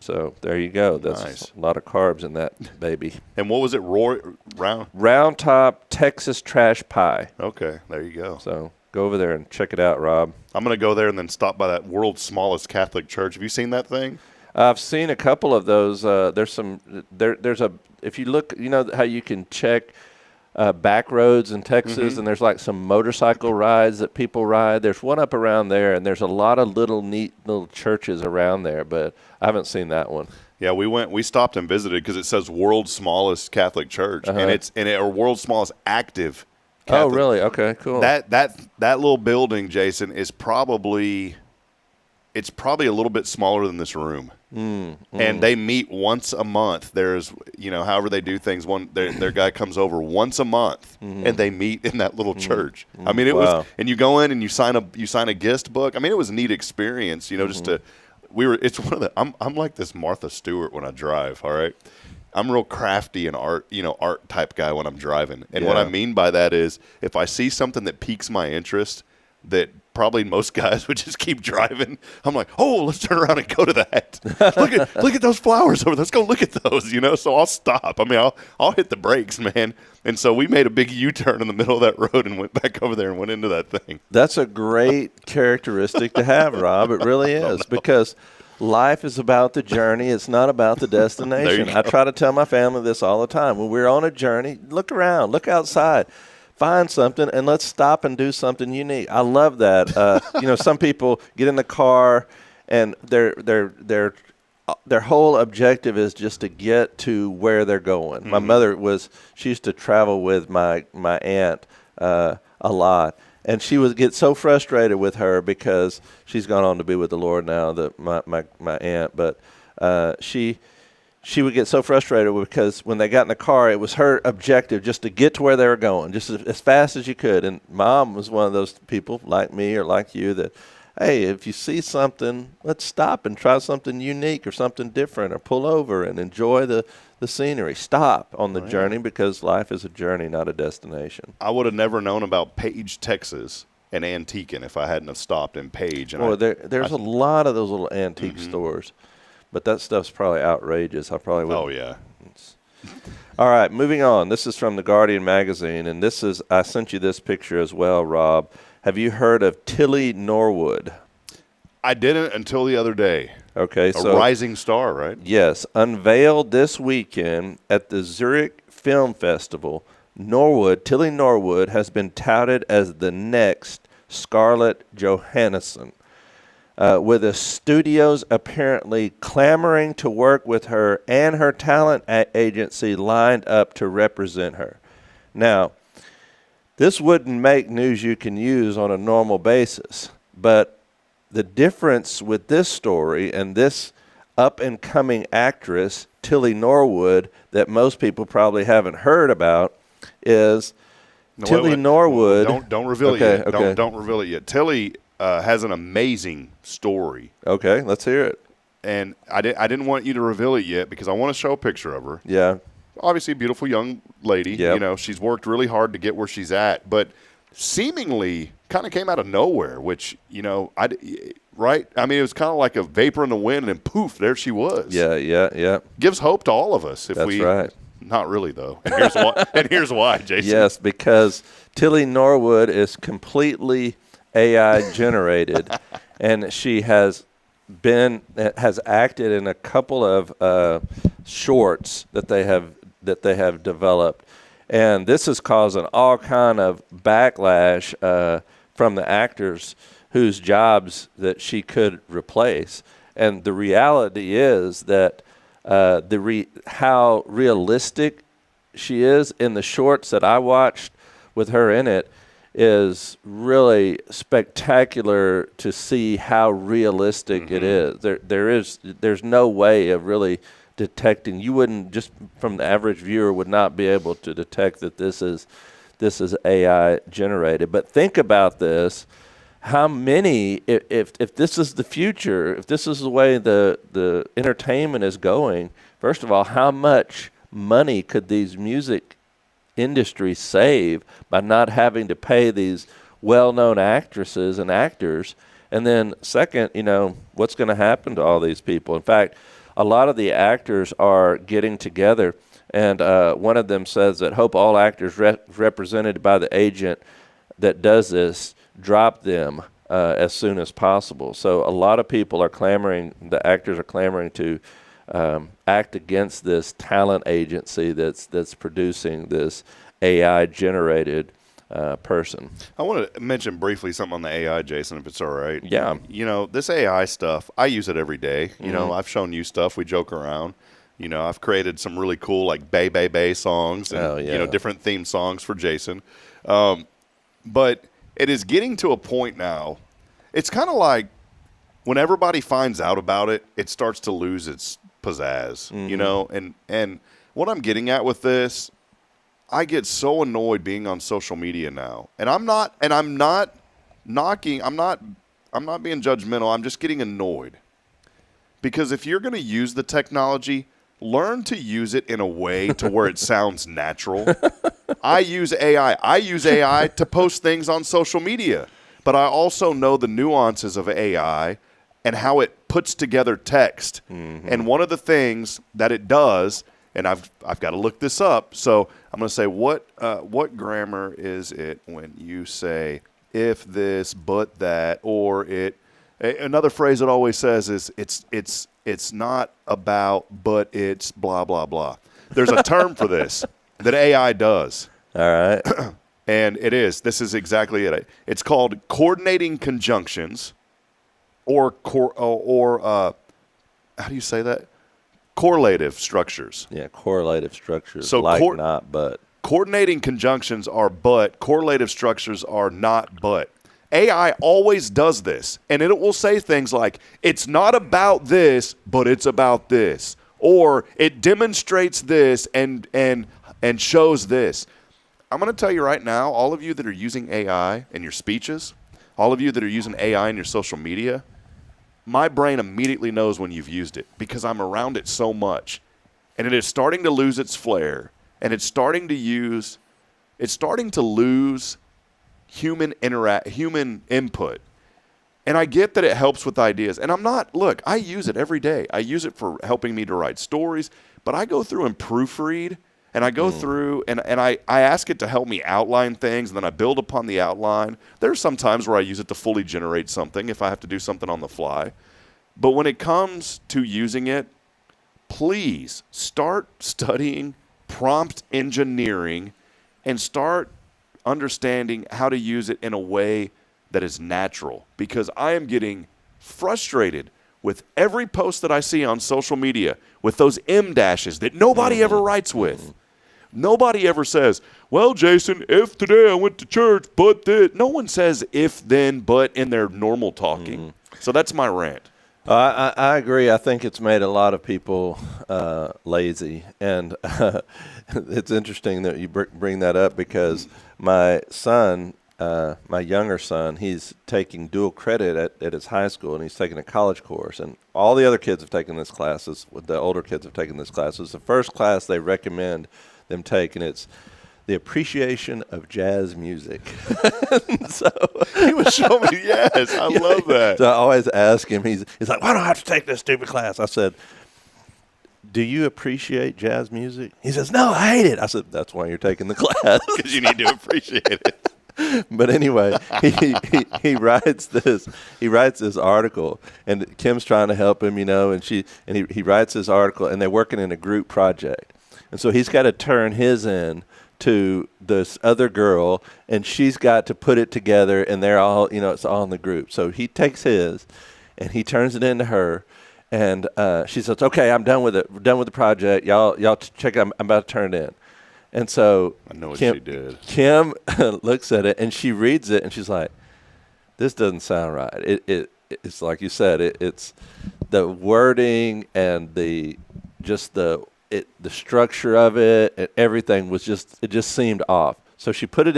So there you go. That's nice. A lot of carbs in that baby. And what was it? Round Top Texas Trash Pie. Okay, there you go. So go over there and check it out, Rob. I'm going to go there and then stop by that world's smallest Catholic church. Have you seen that thing? I've seen a couple of those. There's if you look, you know how you can check back roads in Texas, and there's like some motorcycle rides that people ride. There's one up around there, and there's a lot of neat little churches around there, but I haven't seen that one. Yeah, we stopped and visited because it says world's smallest Catholic church, or world's smallest active Catholic. Oh, really? Okay, cool. That little building, Jason, is probably a little bit smaller than this room. And they meet once a month. There's, however they do things. Their guy comes over once a month, and they meet in that little church. I mean, it was, and you go in and you sign a guest book. I mean, it was a neat experience, just to. It's one of the. I'm like this Martha Stewart when I drive. All right, I'm real crafty and art type guy when I'm driving. And what I mean by that is, if I see something that piques my interest, that probably most guys would just keep driving. I'm like, oh, let's turn around and go to that. look at those flowers over there. Let's go look at those, So I'll stop. I mean, I'll hit the brakes, man. And so we made a big U-turn in the middle of that road and went back over there and went into that thing. That's a great characteristic to have, Rob. It really is, because life is about the journey. It's not about the destination. I try to tell my family this all the time. When we're on a journey, look around, look outside. Find something, and let's stop and do something unique. I love that. Some people get in the car, and their whole objective is just to get to where they're going. Mm-hmm. My mother she used to travel with my aunt a lot, and she would get so frustrated with her because she's gone on to be with the Lord now, my aunt, but she would get so frustrated because when they got in the car, it was her objective just to get to where they were going, just as fast as you could. And Mom was one of those people like me or like you that, hey, if you see something, let's stop and try something unique or something different, or pull over and enjoy the scenery. Stop on the journey, because life is a journey, not a destination. I would have never known about Page, Texas and Antiquin if I hadn't have stopped in Page. And there's a lot of those little antique stores. But that stuff's probably outrageous. I probably would. Oh, yeah. All right, moving on. This is from the Guardian magazine, and I sent you this picture as well, Rob. Have you heard of Tilly Norwood? I didn't until the other day. Okay, a rising star, right? Yes. Unveiled this weekend at the Zurich Film Festival, Tilly Norwood has been touted as the next Scarlett Johansson. With the studios apparently clamoring to work with her and her talent agency lined up to represent her. Now, this wouldn't make news you can use on a normal basis, but the difference with this story and this up-and-coming actress, Tilly Norwood, that most people probably haven't heard about, is Tilly Norwood. Don't reveal it yet. Okay. Don't reveal it yet. Tilly has an amazing story. Okay, let's hear it. And I didn't want you to reveal it yet because I want to show a picture of her. Yeah. Obviously a beautiful young lady. Yep. She's worked really hard to get where she's at, but seemingly kind of came out of nowhere, which, right? I mean, it was kind of like a vapor in the wind, and then poof, there she was. Yeah. Gives hope to all of us. That's right. Not really, though. And here's why, Jason. Yes, because Tilly Norwood is completely AI generated, and she has acted in a couple of shorts that they have developed, and this is causing all kind of backlash from the actors whose jobs that she could replace. And the reality is that how realistic she is in the shorts that I watched with her in it is really spectacular to see how realistic it is. There's no way of really detecting. You wouldn't, just from the average viewer, would not be able to detect that this is AI generated. But think about this. How many, if this is the future, if this is the way the entertainment is going, first of all, how much money could these music industries save by not having to pay these well-known actresses and actors? And then second, what's going to happen to all these people? In fact, a lot of the actors are getting together, and one of them says that hope all actors represented by the agent that does this drop them as soon as possible. So a lot of people are clamoring, the actors are clamoring to act against this talent agency that's producing this AI-generated person. I want to mention briefly something on the AI, Jason, if it's all right. Yeah. You know, this AI stuff, I use it every day. You know, I've shown you stuff. We joke around. You know, I've created some really cool, like, Bay, Bay, Bay songs and, you know, different theme songs for Jason. But it is getting to a point now, it's kind of like when everybody finds out about it, it starts to lose its pizzazz, you know? And what I'm getting at with this, I get so annoyed being on social media now. And I'm not knocking, I'm not being judgmental. I'm just getting annoyed. Because if you're going to use the technology, learn to use it in a way to where it sounds natural. I use AI to post things on social media. But I also know the nuances of AI and how it puts together text. And one of the things that it does, and I've got to look this up. So I'm going to say, what grammar is it when you say if this, but that, or it? Another phrase it always says is it's not about, but it's blah, blah, blah. There's a term for this that AI does. All right. And this is exactly it. It's called coordinating conjunctions or how do you say that? Correlative structures. Yeah, correlative structures, So like not but. Coordinating conjunctions are but, correlative structures are not but. AI always does this, and it will say things like, it's not about this, but it's about this. Or it demonstrates this and shows this. I'm going to tell you right now, all of you that are using AI in your speeches, all of you that are using AI in your social media, my brain immediately knows when you've used it because I'm around it so much. And it is starting to lose its flair, and it's starting to lose human input. And I get that it helps with ideas. And I use it every day. I use it for helping me to write stories, but I go through and proofread, and I go through and I ask it to help me outline things, and then I build upon the outline. There's some times where I use it to fully generate something if I have to do something on the fly. But when it comes to using it, please start studying prompt engineering and start understanding how to use it in a way that is natural, because I am getting frustrated with every post that I see on social media with those M dashes that nobody ever writes with. Nobody ever says, well, Jason, if today I went to church, but this. No one says if, then, but in their normal talking. So that's my rant. I agree. I think it's made a lot of people lazy. And it's interesting that you bring that up because my son, my younger son, he's taking dual credit at his high school, and he's taking a college course. And all the other kids have taken this class. The older kids have taken this class. It's the first class they recommend them take, and it's the appreciation of jazz music. So He was showing me, yes, I love that. So I always ask him, he's like, why do I have to take this stupid class? I said, do you appreciate jazz music? He says, no, I hate it. I said, that's why you're taking the class. Because you need to appreciate it. But anyway, he writes this article, and Kim's trying to help him, and he writes this article, and they're working in a group project. And so he's got to turn his in to this other girl, and she's got to put it together, and they're all, it's all in the group. So he takes his, and he turns it into her, and she says, okay, I'm done with it. We're done with the project. Y'all check it. I'm about to turn it in. And so I know what she did. Kim looks at it, and she reads it, and she's like, this doesn't sound right. It's like you said, it's the wording and the structure of it and everything it just seemed off. So she put it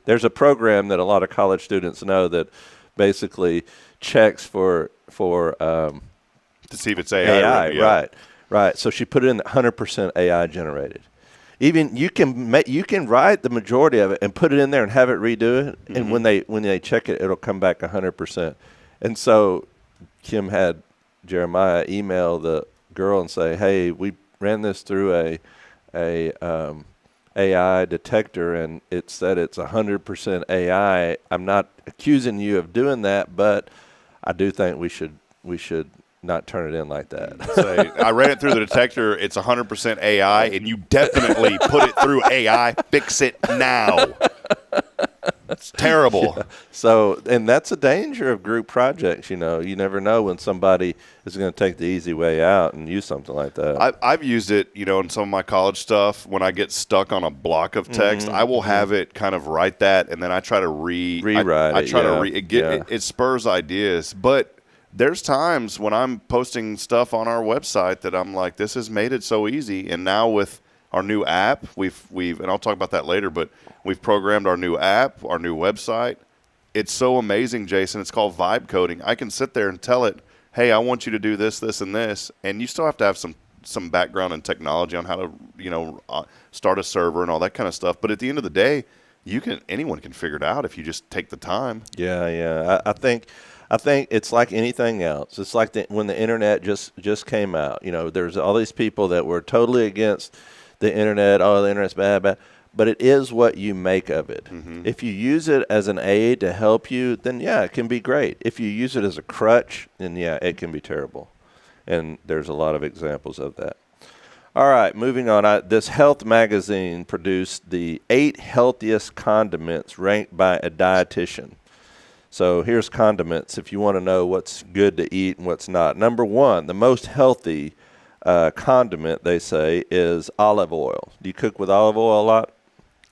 there's a program that a lot of college students know that basically checks for To see if it's AI. Yeah. Right. So she put it in 100% AI generated. Even you can write the majority of it and put it in there and have it redo it, and when they check it, it'll come back 100%. And so Kim had Jeremiah email the girl and say, hey, we ran this through a AI detector, and it said it's 100% AI. I'm not accusing you of doing that, but I do think we should not turn it in like that. Say, I ran it through the detector. It's 100% AI, and you definitely put it through AI. Fix it now. It's terrible. Yeah. So, and that's a danger of group projects. You never know when somebody is going to take the easy way out and use something like that. I've used it, in some of my college stuff. When I get stuck on a block of text, I will have it kind of write that, and then I try to rewrite I it. try to it spurs ideas. But there's times when I'm posting stuff on our website that I'm like, this has made it so easy. And now with our new app, we've and I'll talk about that later, but we've programmed our new app, our new website. It's so amazing, Jason. It's called vibe coding. I can sit there and tell it, hey, I want you to do this, this, and this. And you still have to have some background in technology on how to, start a server and all that kind of stuff. But at the end of the day, anyone can figure it out if you just take the time. Yeah. I think it's like anything else. It's like when the internet just came out. There's all these people that were totally against the internet. Oh, the internet's bad. But it is what you make of it. Mm-hmm. If you use it as an aid to help you, then yeah, it can be great. If you use it as a crutch, then yeah, it can be terrible. And there's a lot of examples of that. All right, moving on. This health magazine produced the 8 healthiest condiments ranked by a dietitian. So here's condiments if you want to know what's good to eat and what's not. Number 1, the most healthy condiment, they say, is olive oil. Do you cook with olive oil a lot?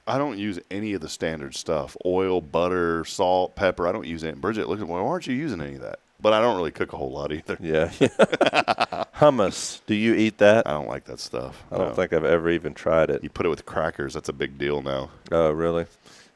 I don't use any of the standard stuff. Oil, butter, salt, pepper. I don't use any. Bridget, look at why aren't you using any of that? But I don't really cook a whole lot either. Yeah. Hummus. Do you eat that? I don't like that stuff. I don't think I've ever even tried it. You put it with crackers. That's a big deal now. Oh, really?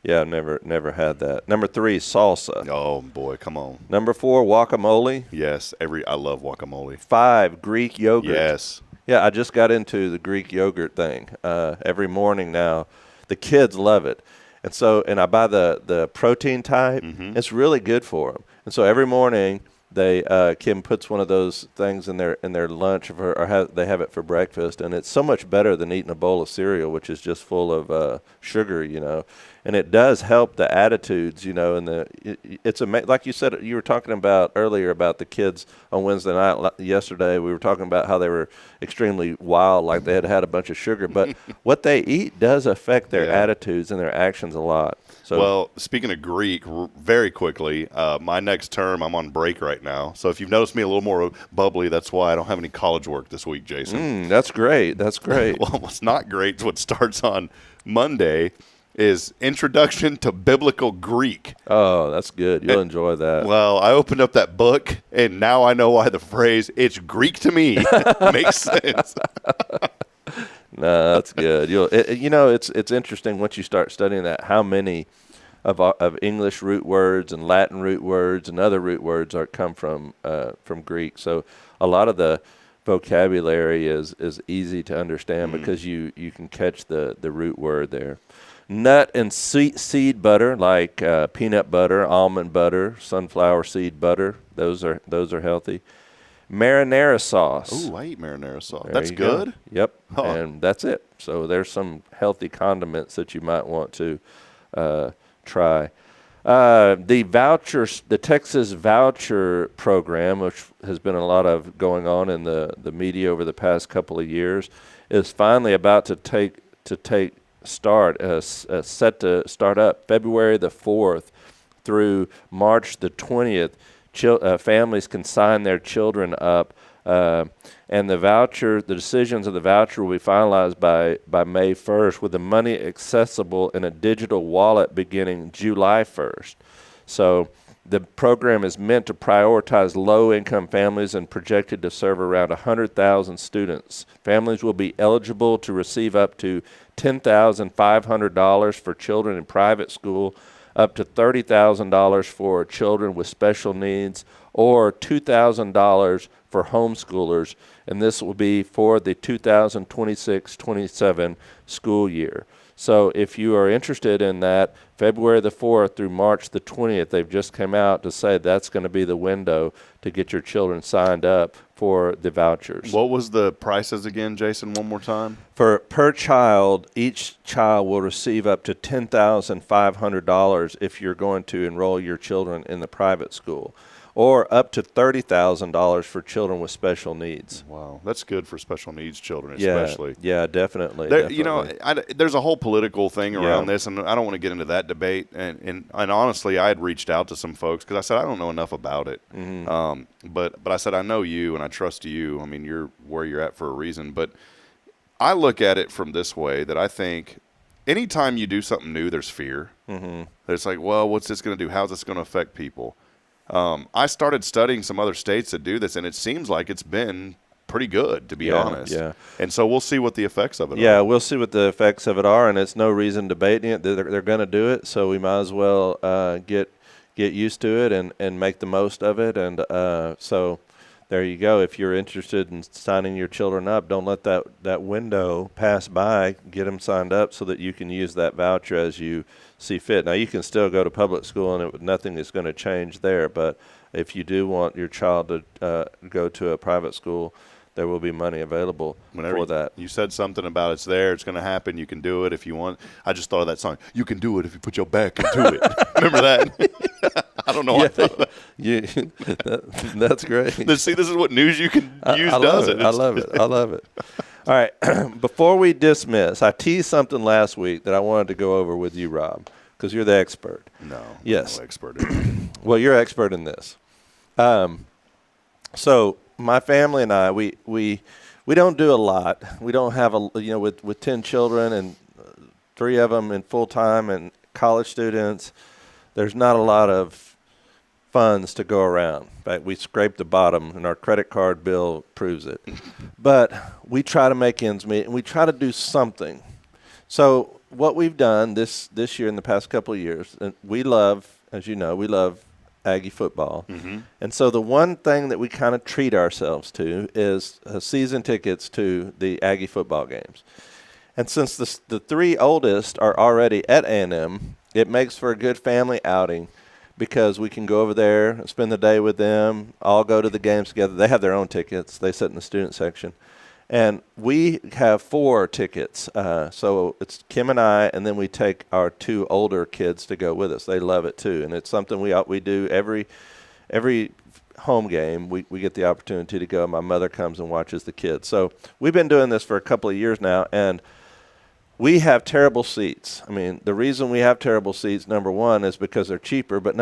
Yeah, never had that. Number 3, salsa. Oh, boy, come on. Number 4, guacamole. Yes, I love guacamole. 5, Greek yogurt. Yes. Yeah, I just got into the Greek yogurt thing. Every morning now, the kids love it. And I buy the protein type. Mm-hmm. It's really good for them. And so every morning, Kim puts one of those things in their lunch they have it for breakfast, and it's so much better than eating a bowl of cereal, which is just full of sugar, and it does help the attitudes, and it's like you said, you were talking about earlier about the kids on Wednesday night. Yesterday we were talking about how they were extremely wild, like they had a bunch of sugar, but what they eat does affect their attitudes and their actions a lot. So, well, speaking of Greek, very quickly, my next term, I'm on break right now. So if you've noticed me a little more bubbly, that's why I don't have any college work this week, Jason. That's great. That's great. Well, what's not great, what starts on Monday, is Introduction to Biblical Greek. Oh, that's good. You'll enjoy that. Well, I opened up that book, and now I know why the phrase, it's Greek to me, makes sense. No, that's good. It's interesting once you start studying that, how many of English root words and Latin root words and other root words come from Greek. So a lot of the vocabulary is easy to understand because you can catch the root word there. Nut and seed butter, like peanut butter, almond butter, sunflower seed butter, those are healthy. Marinara sauce. Ooh, I eat marinara sauce. That's good? Go. Yep, and that's it. So there's some healthy condiments that you might want to try. The Texas voucher program, which has been a lot of going on in the media over the past couple of years, is finally about to set to start up February the 4th through March the 20th. Families can sign their children up, and the decisions of the voucher will be finalized by May 1st, with the money accessible in a digital wallet beginning July 1st. So the program is meant to prioritize low-income families and projected to serve around 100,000 students. Families will be eligible to receive up to $10,500 for children in private school, up to $30,000 for children with special needs, or $2,000 for homeschoolers, and this will be for the 2026-27 school year. So if you are interested in that, February the 4th through March the 20th, they've just come out to say that's going to be the window to get your children signed up for the vouchers. What was the prices again, Jason, one more time? Per child, each child will receive up to $10,500 if you're going to enroll your children in the private school. or up to $30,000 for children with special needs. Wow, that's good for special needs children, Yeah, especially. yeah, definitely. There, you know, there's a whole political thing around Yeah. this, and I don't want to get into that debate. And honestly, I had reached out to some folks because I said I don't know enough about it. But I said I know you and I trust you. I mean, you're where you're at for a reason. But I look at it from this way, that I think anytime you do something new, there's fear. It's like, well, what's this going to do? How's this going to affect people? I started studying some other states that do this, and it seems like it's been pretty good, to be honest. Yeah. And so we'll see what the effects of it are. Yeah, we'll see what the effects of it are, and it's no reason debating it. They're going to do it, so we might as well get used to it and make the most of it. And so there you go. If you're interested in signing your children up, don't let that window pass by. Get them signed up so that you can use that voucher as you see fit. Now, you can still go to public school, and nothing is going to change there. But if you do want your child to go to a private school, there will be money available for that. You said something about it's there, it's going to happen, you can do it if you want. I just thought of that song, You Can Do It If You Put Your Back Into It. Remember that? I don't know why I thought of that. That's great. See, this is what News You Can Use I does. love it. I love it. All right. Before we dismiss, I teased something last week that I wanted to go over with you, Rob, because you're the expert. No. Yes. I'm no expert in it. Well, you're an expert in this. So my family and I, we don't do a lot. We don't have with 10 children and 3 of them in full time and college students. There's not a lot of funds to go around. In fact, we scraped the bottom, and our credit card bill proves it. But we try to make ends meet, and we try to do something. So what we've done this year, in the past couple of years, and we love, as you know, we love Aggie football. And so the one thing that we kind of treat ourselves to is season tickets to the Aggie football games. And since the 3 oldest are already at A&M, it makes for a good family outing because we can go over there and spend the day with them, all go to the games together. They have their own tickets. They sit in the student section. And we have 4 tickets. So it's Kim and I, and then we take our 2 older kids to go with us. They love it too. And it's something we do every home game. We get the opportunity to go. My mother comes and watches the kids. So we've been doing this for a couple of years now, and we have terrible seats. I mean, the reason we have terrible seats, number one, is because they're cheaper, but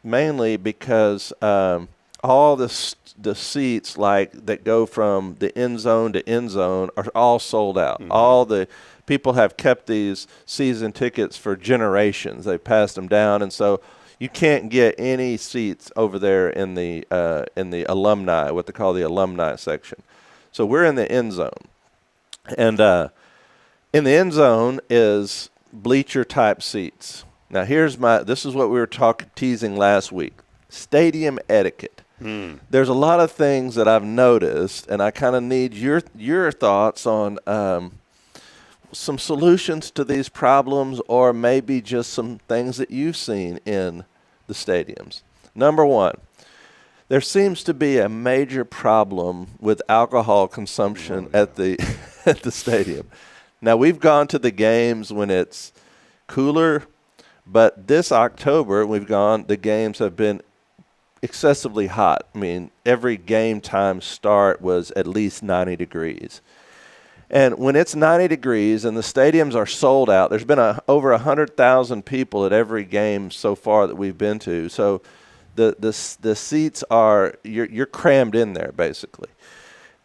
mainly because all the seats that go from the end zone to end zone are all sold out. All the people have kept these season tickets for generations. They've passed them down, and so you can't get any seats over there in the alumni, what they call the alumni section. So we're in the end zone, and in the end zone is bleacher type seats. Now this is what we were teasing last week. Stadium etiquette. There's a lot of things that I've noticed, and I kind of need your thoughts on some solutions to these problems, or maybe just some things that you've seen in the stadiums. Number one, there seems to be a major problem with alcohol consumption at the stadium. Now, we've gone to the games when it's cooler, but this October the games have been excessively hot. I mean, every game time start was at least 90 degrees. And when it's 90 degrees and the stadiums are sold out, there's been over 100,000 people at every game so far that we've been to. So the seats are, you're crammed in there, basically.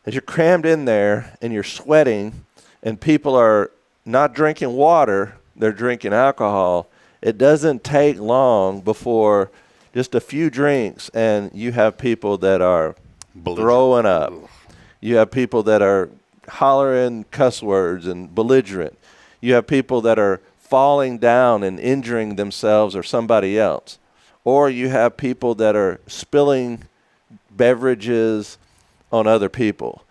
As you're crammed in there and you're sweating, and people are not drinking water, they're drinking alcohol, it doesn't take long before just a few drinks and you have people that are throwing up. You have people that are hollering cuss words and belligerent. You have people that are falling down and injuring themselves or somebody else. Or you have people that are spilling beverages on other people.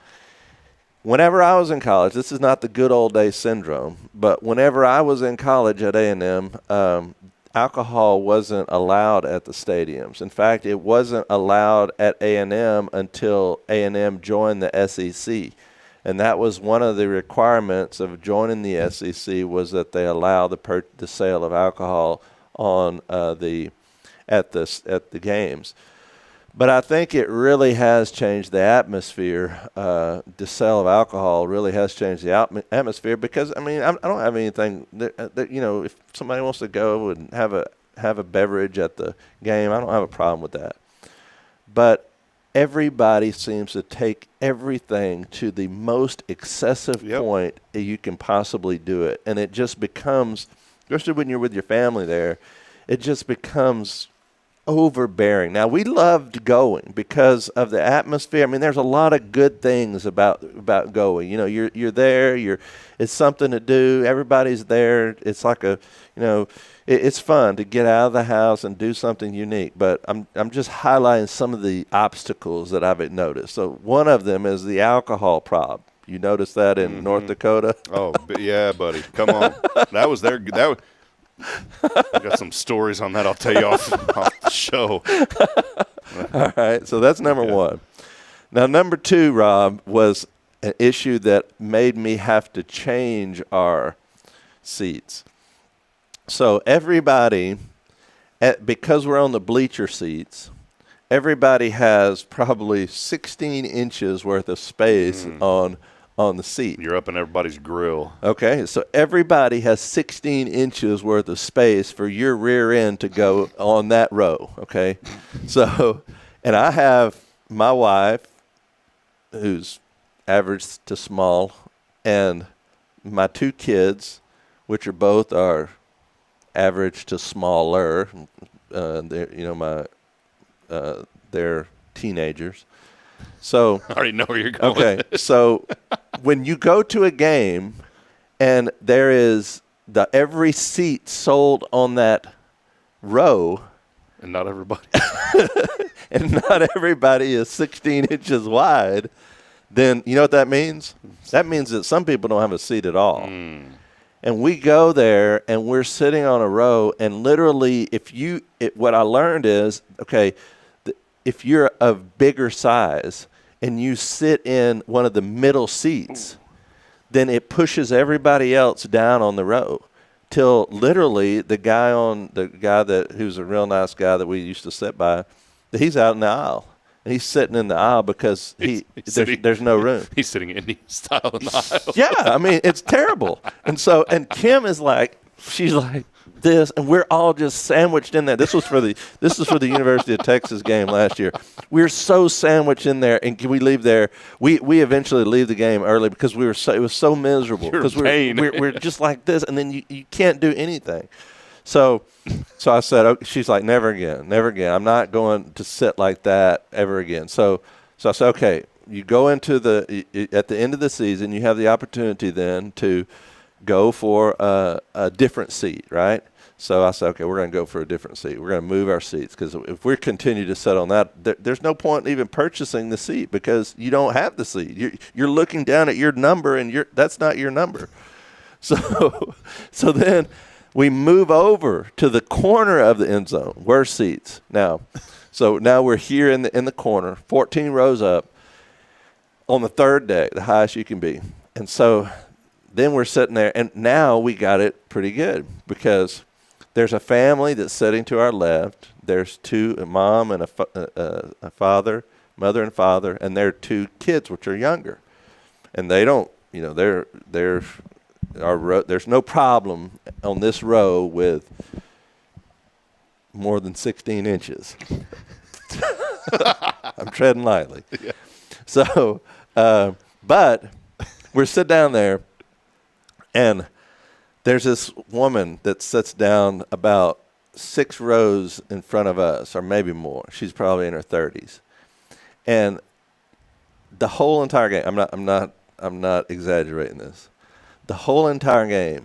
Whenever I was in college, this is not the good old days syndrome, but whenever I was in college at A&M, alcohol wasn't allowed at the stadiums. In fact, it wasn't allowed at A&M until A&M joined the SEC. And that was one of the requirements of joining the SEC, was that they allow the sale of alcohol on the at the games. But I think it really has changed the atmosphere. The sale of alcohol really has changed the atmosphere because, I mean, I don't have anything that, you know, if somebody wants to go and have a beverage at the game, I don't have a problem with that. But everybody seems to take everything to the most excessive point that you can possibly do it. And it just becomes, especially when you're with your family there, it just becomes overbearing. Now, we loved going because of the atmosphere. I mean, there's a lot of good things about going. You know, you're there. It's something to do. Everybody's there. It's like it's fun to get out of the house and do something unique. But I'm just highlighting some of the obstacles that I've noticed. So one of them is the alcohol problem. You notice that in North Dakota? Oh, yeah, buddy. Come on. That was their I got some stories on that I'll tell you off the show. All right, so that's number one. Now, number two, Rob, was an issue that made me have to change our seats. So everybody, because we're on the bleacher seats, everybody has probably 16 inches worth of space on the seat. You're up in everybody's grill. Okay, so everybody has 16 inches worth of space for your rear end to go on that row, okay? So, and I have my wife, who's average to small, and my two kids, which are both average to smaller. They're teenagers. So I already know where you're going. Okay, so when you go to a game and there is every seat sold on that row, and not everybody, and not everybody is 16 inches wide, then you know what that means? That means that some people don't have a seat at all. And we go there and we're sitting on a row, and literally, what I learned is, okay, if you're of bigger size and you sit in one of the middle seats, then it pushes everybody else down on the row till literally the guy who's a real nice guy that we used to sit by, he's out in the aisle. And he's sitting in the aisle because there's no room. He's sitting Indian style in the aisle. Yeah, I mean, it's terrible. And Kim is like, she's like this, and we're all just sandwiched in there. This was for the University of Texas game last year. We're so sandwiched in there, and can we leave there? We eventually leave the game early because it was so miserable because we're just like this, and then you can't do anything. So I said, she's like, never again. I'm not going to sit like that ever again. So I said, okay, you go into at the end of the season, you have the opportunity then to go for a different seat, right? So I said, okay, we're going to go for a different seat. We're going to move our seats because if we continue to sit on that, there's no point in even purchasing the seat because you don't have the seat. You're looking down at your number, and that's not your number. So then we move over to the corner of the end zone, worst seats. Now we're here in the corner, 14 rows up on the third deck, the highest you can be. And so then we're sitting there, and now we got it pretty good because there's a family that's sitting to our left. There's a mom and a father, mother and father, and their two kids, which are younger. And they don't, there's no problem on this row with more than 16 inches. I'm treading lightly. Yeah. So, but we're sitting down there, and there's this woman that sits down about 6 rows in front of us, or maybe more. She's probably in her 30s, and the whole entire game. I'm not exaggerating this. The whole entire game,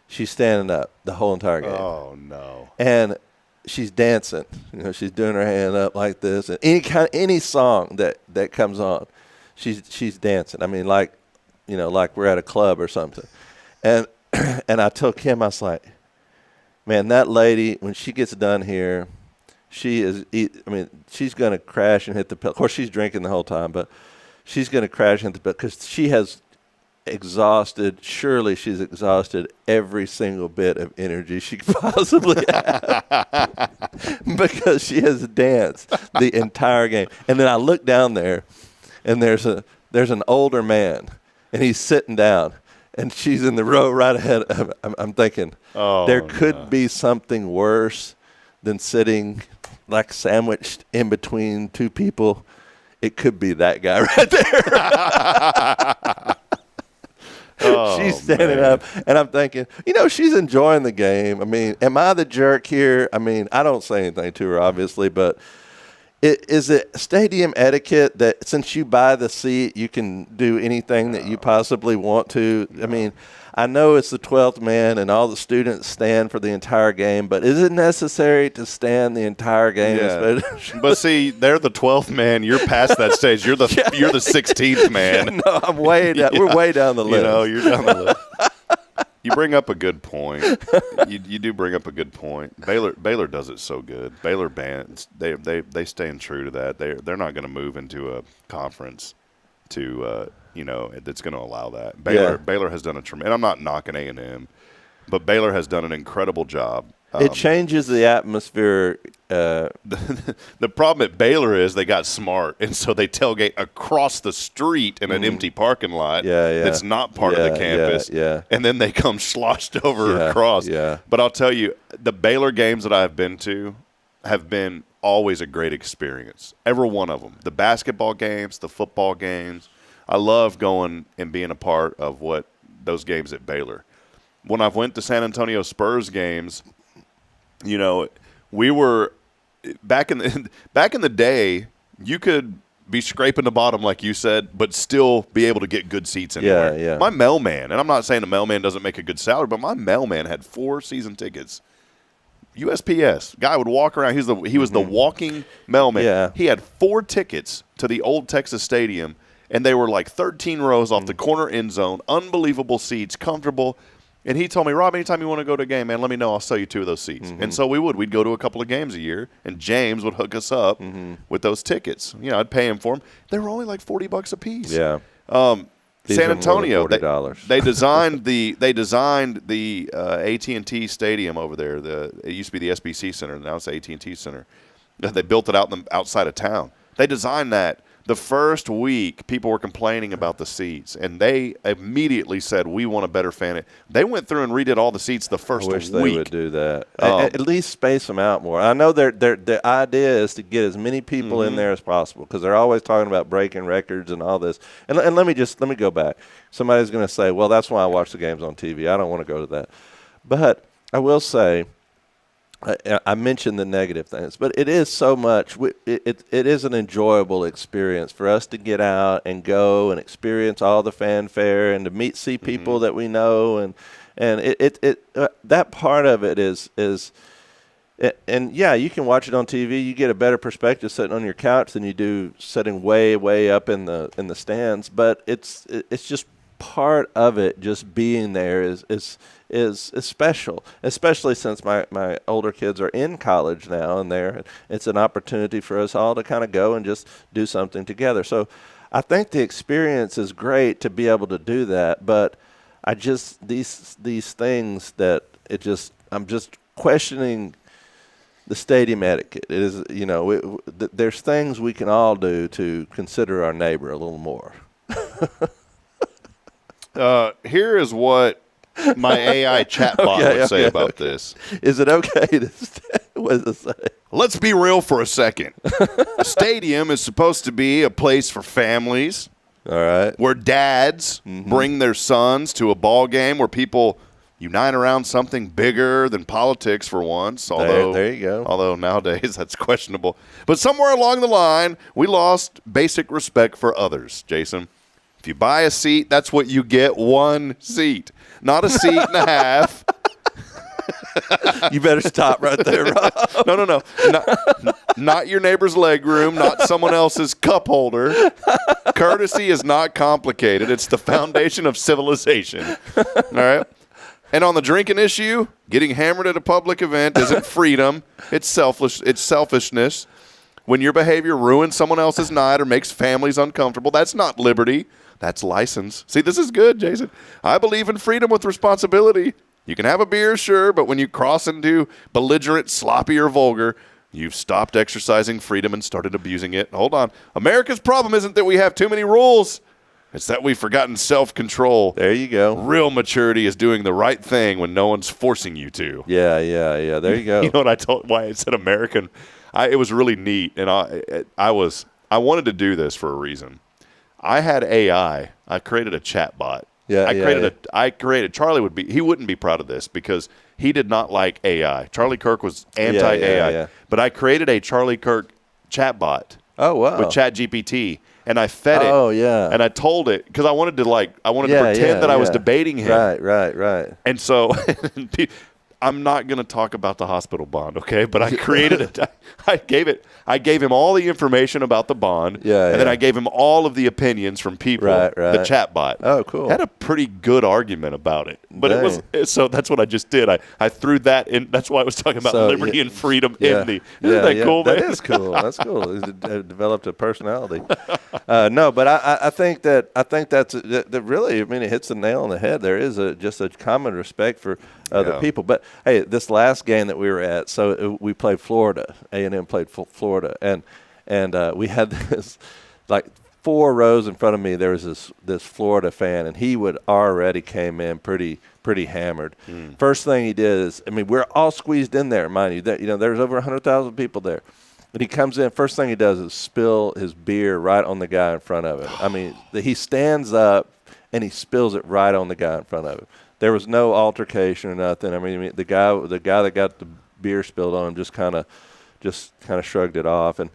she's standing up the whole entire game. Oh, no. And she's dancing. She's doing her hand up like this. And any song that comes on, she's dancing. I mean, like we're at a club or something. And I told Kim, I was like, man, that lady, when she gets done here, she's going to crash and hit the pillow. Of course, she's drinking the whole time, but she's going to crash and hit the pillow because she has exhausted. Surely she's exhausted every single bit of energy she could possibly have because she has danced the entire game. And then I look down there, and there's an older man, and he's sitting down, and she's in the row right ahead of him. I'm thinking, there could be something worse than sitting like sandwiched in between two people. It could be that guy right there. She's standing up, and I'm thinking, she's enjoying the game. I mean, am I the jerk here? I mean, I don't say anything to her, obviously, but is it stadium etiquette that since you buy the seat, you can do anything that you possibly want to? I mean, I know it's the 12th man and all the students stand for the entire game, but is it necessary to stand the entire game? Yeah. But see, they're the 12th man. You're past that stage. You're the 16th man. No, I'm way down. We're way down the list. You're down the list. You bring up a good point. You do bring up a good point. Baylor does it so good. Baylor bands, they staying true to that. They're not going to move into a conference to that's going to allow that. Baylor has done a tremendous. And I'm not knocking A&M, but Baylor has done an incredible job. It changes the atmosphere. The problem at Baylor is they got smart, and so they tailgate across the street in an empty parking lot that's not part of the campus. And then they come sloshed over across. But I'll tell you, the Baylor games that I've been to have been always a great experience. Every one of them. The basketball games, the football games. I love going and being a part of those games at Baylor. When I've went to San Antonio Spurs games, we were back in the day, you could be scraping the bottom, like you said, but still be able to get good seats anywhere. My mailman, and I'm not saying the mailman doesn't make a good salary, but my mailman had 4 season tickets. USPS guy would walk around. He was the walking mailman. He had 4 tickets to the old Texas Stadium, and they were like 13 rows off the corner end zone, unbelievable seats, comfortable. And he told me, Rob, anytime you want to go to a game, man, let me know. I'll sell you 2 of those seats. And so we'd go to a couple of games a year, and James would hook us up with those tickets. I'd pay him for them. They were only like $40 a piece. Yeah. San Antonio, they designed the AT&T Stadium over there. It used to be the SBC Center, now it's the AT&T Center. They built it outside of town. They designed that. The first week, people were complaining about the seats, and they immediately said, we want a better fan. They went through and redid all the seats the first week. I wish they would do that. At least space them out more. I know their idea is to get as many people in there as possible because they're always talking about breaking records and all this. And let me go back. Somebody's going to say, well, that's why I watch the games on TV. I don't want to go to that. But I will say, I mentioned the negative things, but it is so much. It is an enjoyable experience for us to get out and go and experience all the fanfare and to see people that we know, and that part of it is. And you can watch it on TV. You get a better perspective sitting on your couch than you do sitting way up in the stands. But it's just part of it. Just being there is special, especially since my older kids are in college now, and it's an opportunity for us all to kind of go and just do something together. So I think the experience is great to be able to do that, but I just these things that I'm just questioning the stadium etiquette. It is, there's things we can all do to consider our neighbor a little more. Here is what my AI chatbot would say about this. Is it okay to what does it say? Let's be real for a second. A stadium is supposed to be a place for families. All right. Where dads bring their sons to a ball game where people unite around something bigger than politics for once. Although, there you go. Although nowadays that's questionable. But somewhere along the line, we lost basic respect for others, Jason. If you buy a seat, that's what you get, 1 seat. Not a seat and a half. You better stop right there, Rob. No. Not your neighbor's leg room, not someone else's cup holder. Courtesy is not complicated. It's the foundation of civilization. All right? And on the drinking issue, getting hammered at a public event isn't freedom. It's selfishness. When your behavior ruins someone else's night or makes families uncomfortable, that's not liberty. That's license. See, this is good, Jason. I believe in freedom with responsibility. You can have a beer, sure, but when you cross into belligerent, sloppy, or vulgar, you've stopped exercising freedom and started abusing it. Hold on. America's problem isn't that we have too many rules. It's that we've forgotten self-control. There you go. Real maturity is doing the right thing when no one's forcing you to. Yeah. There you go. You know what why I said American? It was really neat, and I wanted to do this for a reason. I had AI. I created a chat bot. I created Charlie wouldn't be proud of this because he did not like AI. Charlie Kirk was anti-AI. Yeah. But I created a Charlie Kirk chat bot. Oh, wow. With ChatGPT. And I fed it. Oh, yeah. And I told it because I wanted to pretend that I was debating him. Right. And so I'm not going to talk about the hospital bond, okay? But I created it. I gave him all the information about the bond. And then I gave him all of the opinions from people. Right. The chat bot. Oh, cool. Had a pretty good argument about it. But so that's what I just did. I threw that in. That's why I was talking about liberty and freedom in the. Isn't that cool, man? That is cool. That's cool. It developed a personality. No, but I think that's really. I mean, it hits the nail on the head. There is just a common respect for other people. But hey, this last game that we were at, so we played Florida. A&M played Florida, and we had this like 4 rows in front of me. There was this Florida fan, and he already came in pretty hammered. First thing he did is, I mean, we're all squeezed in there, mind you. That there's over 100,000 people there. But he comes in, first thing he does is spill his beer right on the guy in front of him. I mean, he stands up and he spills it right on the guy in front of him. There was no altercation or nothing. I mean, the guy that got the beer spilled on him just kind of shrugged it off, and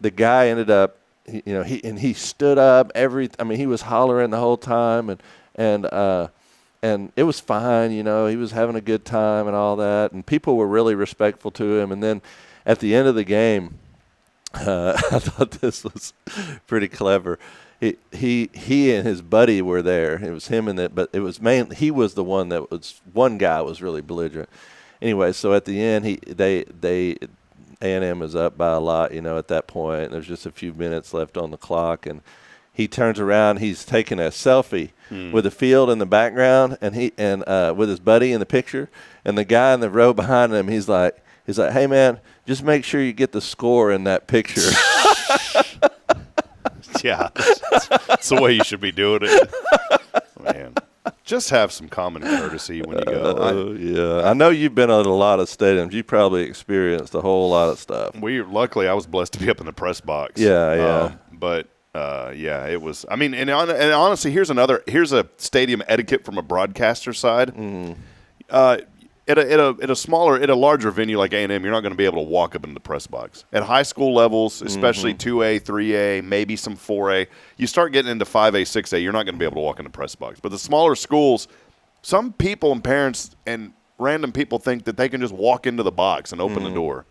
the guy ended up, he stood up. He was hollering the whole time, and it was fine. He was having a good time and all that, and people were really respectful to him. And then at the end of the game, I thought this was pretty clever. He and his buddy were there. It was him but it was mainly he was the one one guy was really belligerent. Anyway, so at the end, A&M is up by a lot, at that point. There's just a few minutes left on the clock, and he turns around. He's taking a selfie with the field in the background, and with his buddy in the picture, and the guy in the row behind him. He's like, "Hey man, just make sure you get the score in that picture." Yeah, that's the way you should be doing it, man. Just have some common courtesy when you go. I know you've been at a lot of stadiums. You probably experienced a whole lot of stuff. Luckily, I was blessed to be up in the press box. But it was. I mean, and honestly, here's a stadium etiquette from a broadcaster side. At a larger venue like A&M, you're not going to be able to walk up into the press box. At high school levels, especially 2A, 3A, maybe some 4A, you start getting into 5A, 6A, you're not going to be able to walk in the press box. But the smaller schools, some people and parents and random people think that they can just walk into the box and open the door.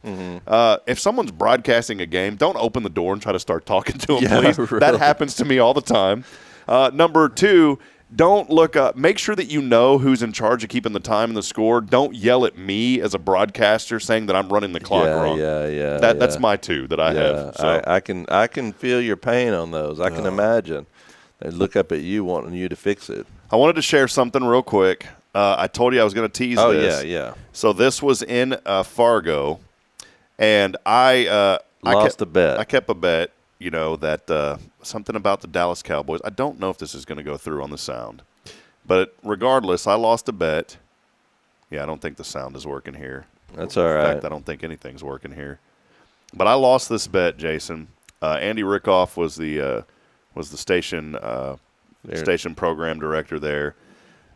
If someone's broadcasting a game, don't open the door and try to start talking to them, please. Really. That happens to me all the time. Number 2, don't look up. Make sure that you know who's in charge of keeping the time and the score. Don't yell at me as a broadcaster saying that I'm running the clock wrong. That's my 2 that I have. So. I can feel your pain on those. I can imagine. They look up at you wanting you to fix it. I wanted to share something real quick. I told you I was going to tease this. Oh, yeah. So this was in Fargo, and I lost a bet. I kept a bet. That something about the Dallas Cowboys. I don't know if this is going to go through on the sound. But regardless, I lost a bet. Yeah, I don't think the sound is working here. That's all right. In fact, I don't think anything's working here. But I lost this bet, Jason. Andy Rickoff was the station program director there.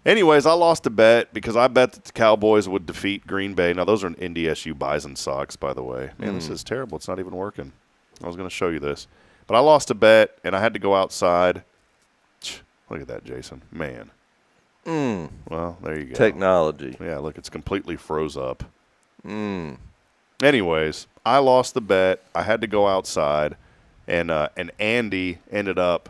Anyways, I lost a bet because I bet that the Cowboys would defeat Green Bay. Now, those are NDSU Bison socks, by the way. Man, this is terrible. It's not even working. I was going to show you this. But I lost a bet, and I had to go outside. Look at that, Jason. Man. Well, there you go. Technology. Yeah, look, it's completely froze up. Anyways, I lost the bet. I had to go outside, and Andy ended up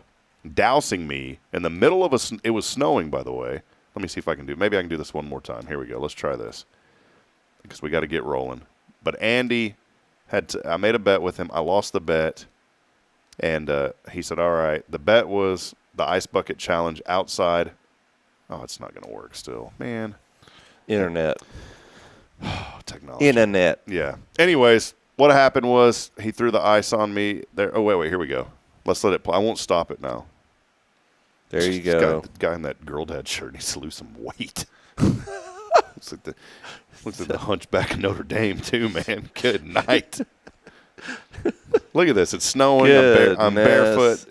dousing me in the middle of it was snowing, by the way. Let me see if I can maybe I can do this one more time. Here we go. Let's try this because we got to get rolling. But Andy I made a bet with him. I lost the bet, and he said, all right, the bet was the ice bucket challenge outside. Oh, it's not going to work still, man. Internet. Technology. Internet. Yeah. Anyways, what happened was he threw the ice on me. There. Oh, wait. Here we go. Let's let it play. I won't stop it now. There you This go. The guy in that girl dad shirt needs to lose some weight. looks like the Hunchback of Notre Dame too, man. Good night. Look at this. It's snowing. I'm barefoot.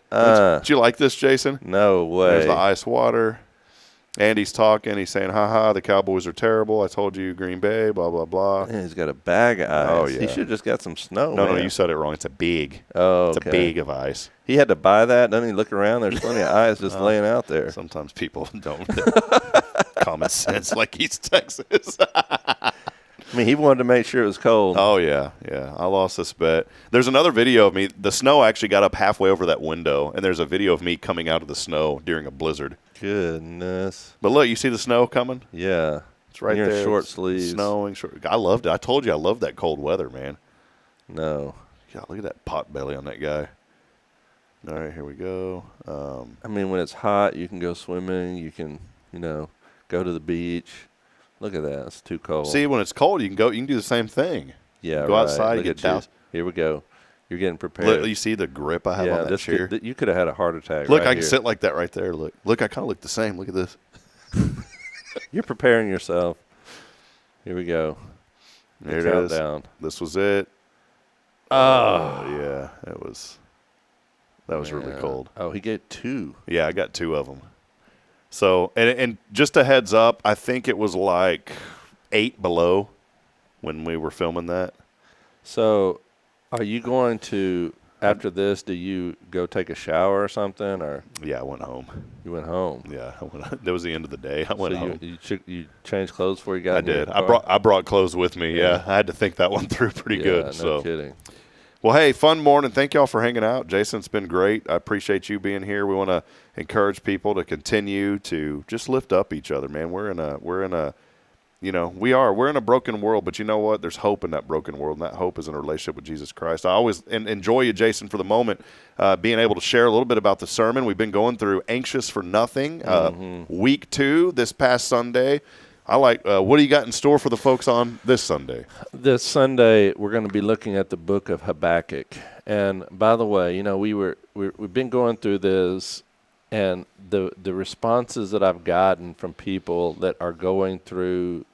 Did you like this, Jason? No way. There's the ice water. Andy's talking. He's saying, ha, the Cowboys are terrible. I told you, Green Bay, blah, blah, blah. Man, he's got a bag of ice. Oh, yeah. He should have just got some snow. No, man. you said it wrong. It's a big. Oh, It's a big of ice. He had to buy that. Doesn't he look around? There's plenty of ice just laying out there. Sometimes people don't common sense like East Texas. I mean, he wanted to make sure it was cold. Oh, yeah. I lost this bet. There's another video of me. The snow actually got up halfway over that window, and there's a video of me coming out of the snow during a blizzard. Goodness. But look, you see the snow coming? Yeah. It's right You're there. in short It's sleeves. Snowing. I loved it. I told you I loved that cold weather, man. No. God, look at that pot belly on that guy. All right, here we go. I mean, when it's hot, you can go swimming. You can, go to the beach. Look at that. It's too cold. See, when it's cold, you can do the same thing. Yeah, Go right. outside, Look get at you. doused. Here we go. You're getting prepared. Look, you see the grip I have on that chair? You could have had a heart attack. Look, right I can here. sit like that right there. Look, I kind of look the same. Look at this. You're preparing yourself. Here we go. There The it is. countdown. This was it. Yeah, that was really Yeah. cold. Oh, he gave 2. Yeah, I got 2 of them. So, and just a heads up, I think it was like 8 below when we were filming that. So, are you going to, after this, do you go take a shower or something, or Yeah, I went home. you went home? Yeah, that was the end of the day. I went So home. you changed clothes before you got I in your did. car? I brought clothes with me. Yeah, I had to think that one through pretty Yeah, good. no So, kidding. well, hey, fun morning. Thank y'all for hanging out. Jason, it's been great. I appreciate you being here. We want to encourage people to continue to just lift up each other, man. We're in a we're in a broken world, but you know what? There's hope in that broken world, and that hope is in a relationship with Jesus Christ. I always enjoy you, Jason, for the moment, being able to share a little bit about the sermon. We've been going through Anxious for Nothing, week 2 this past Sunday. What do you got in store for the folks on this Sunday? This Sunday, we're going to be looking at the book of Habakkuk. And by the way, we've been going through this, and the responses that I've gotten from people that are going through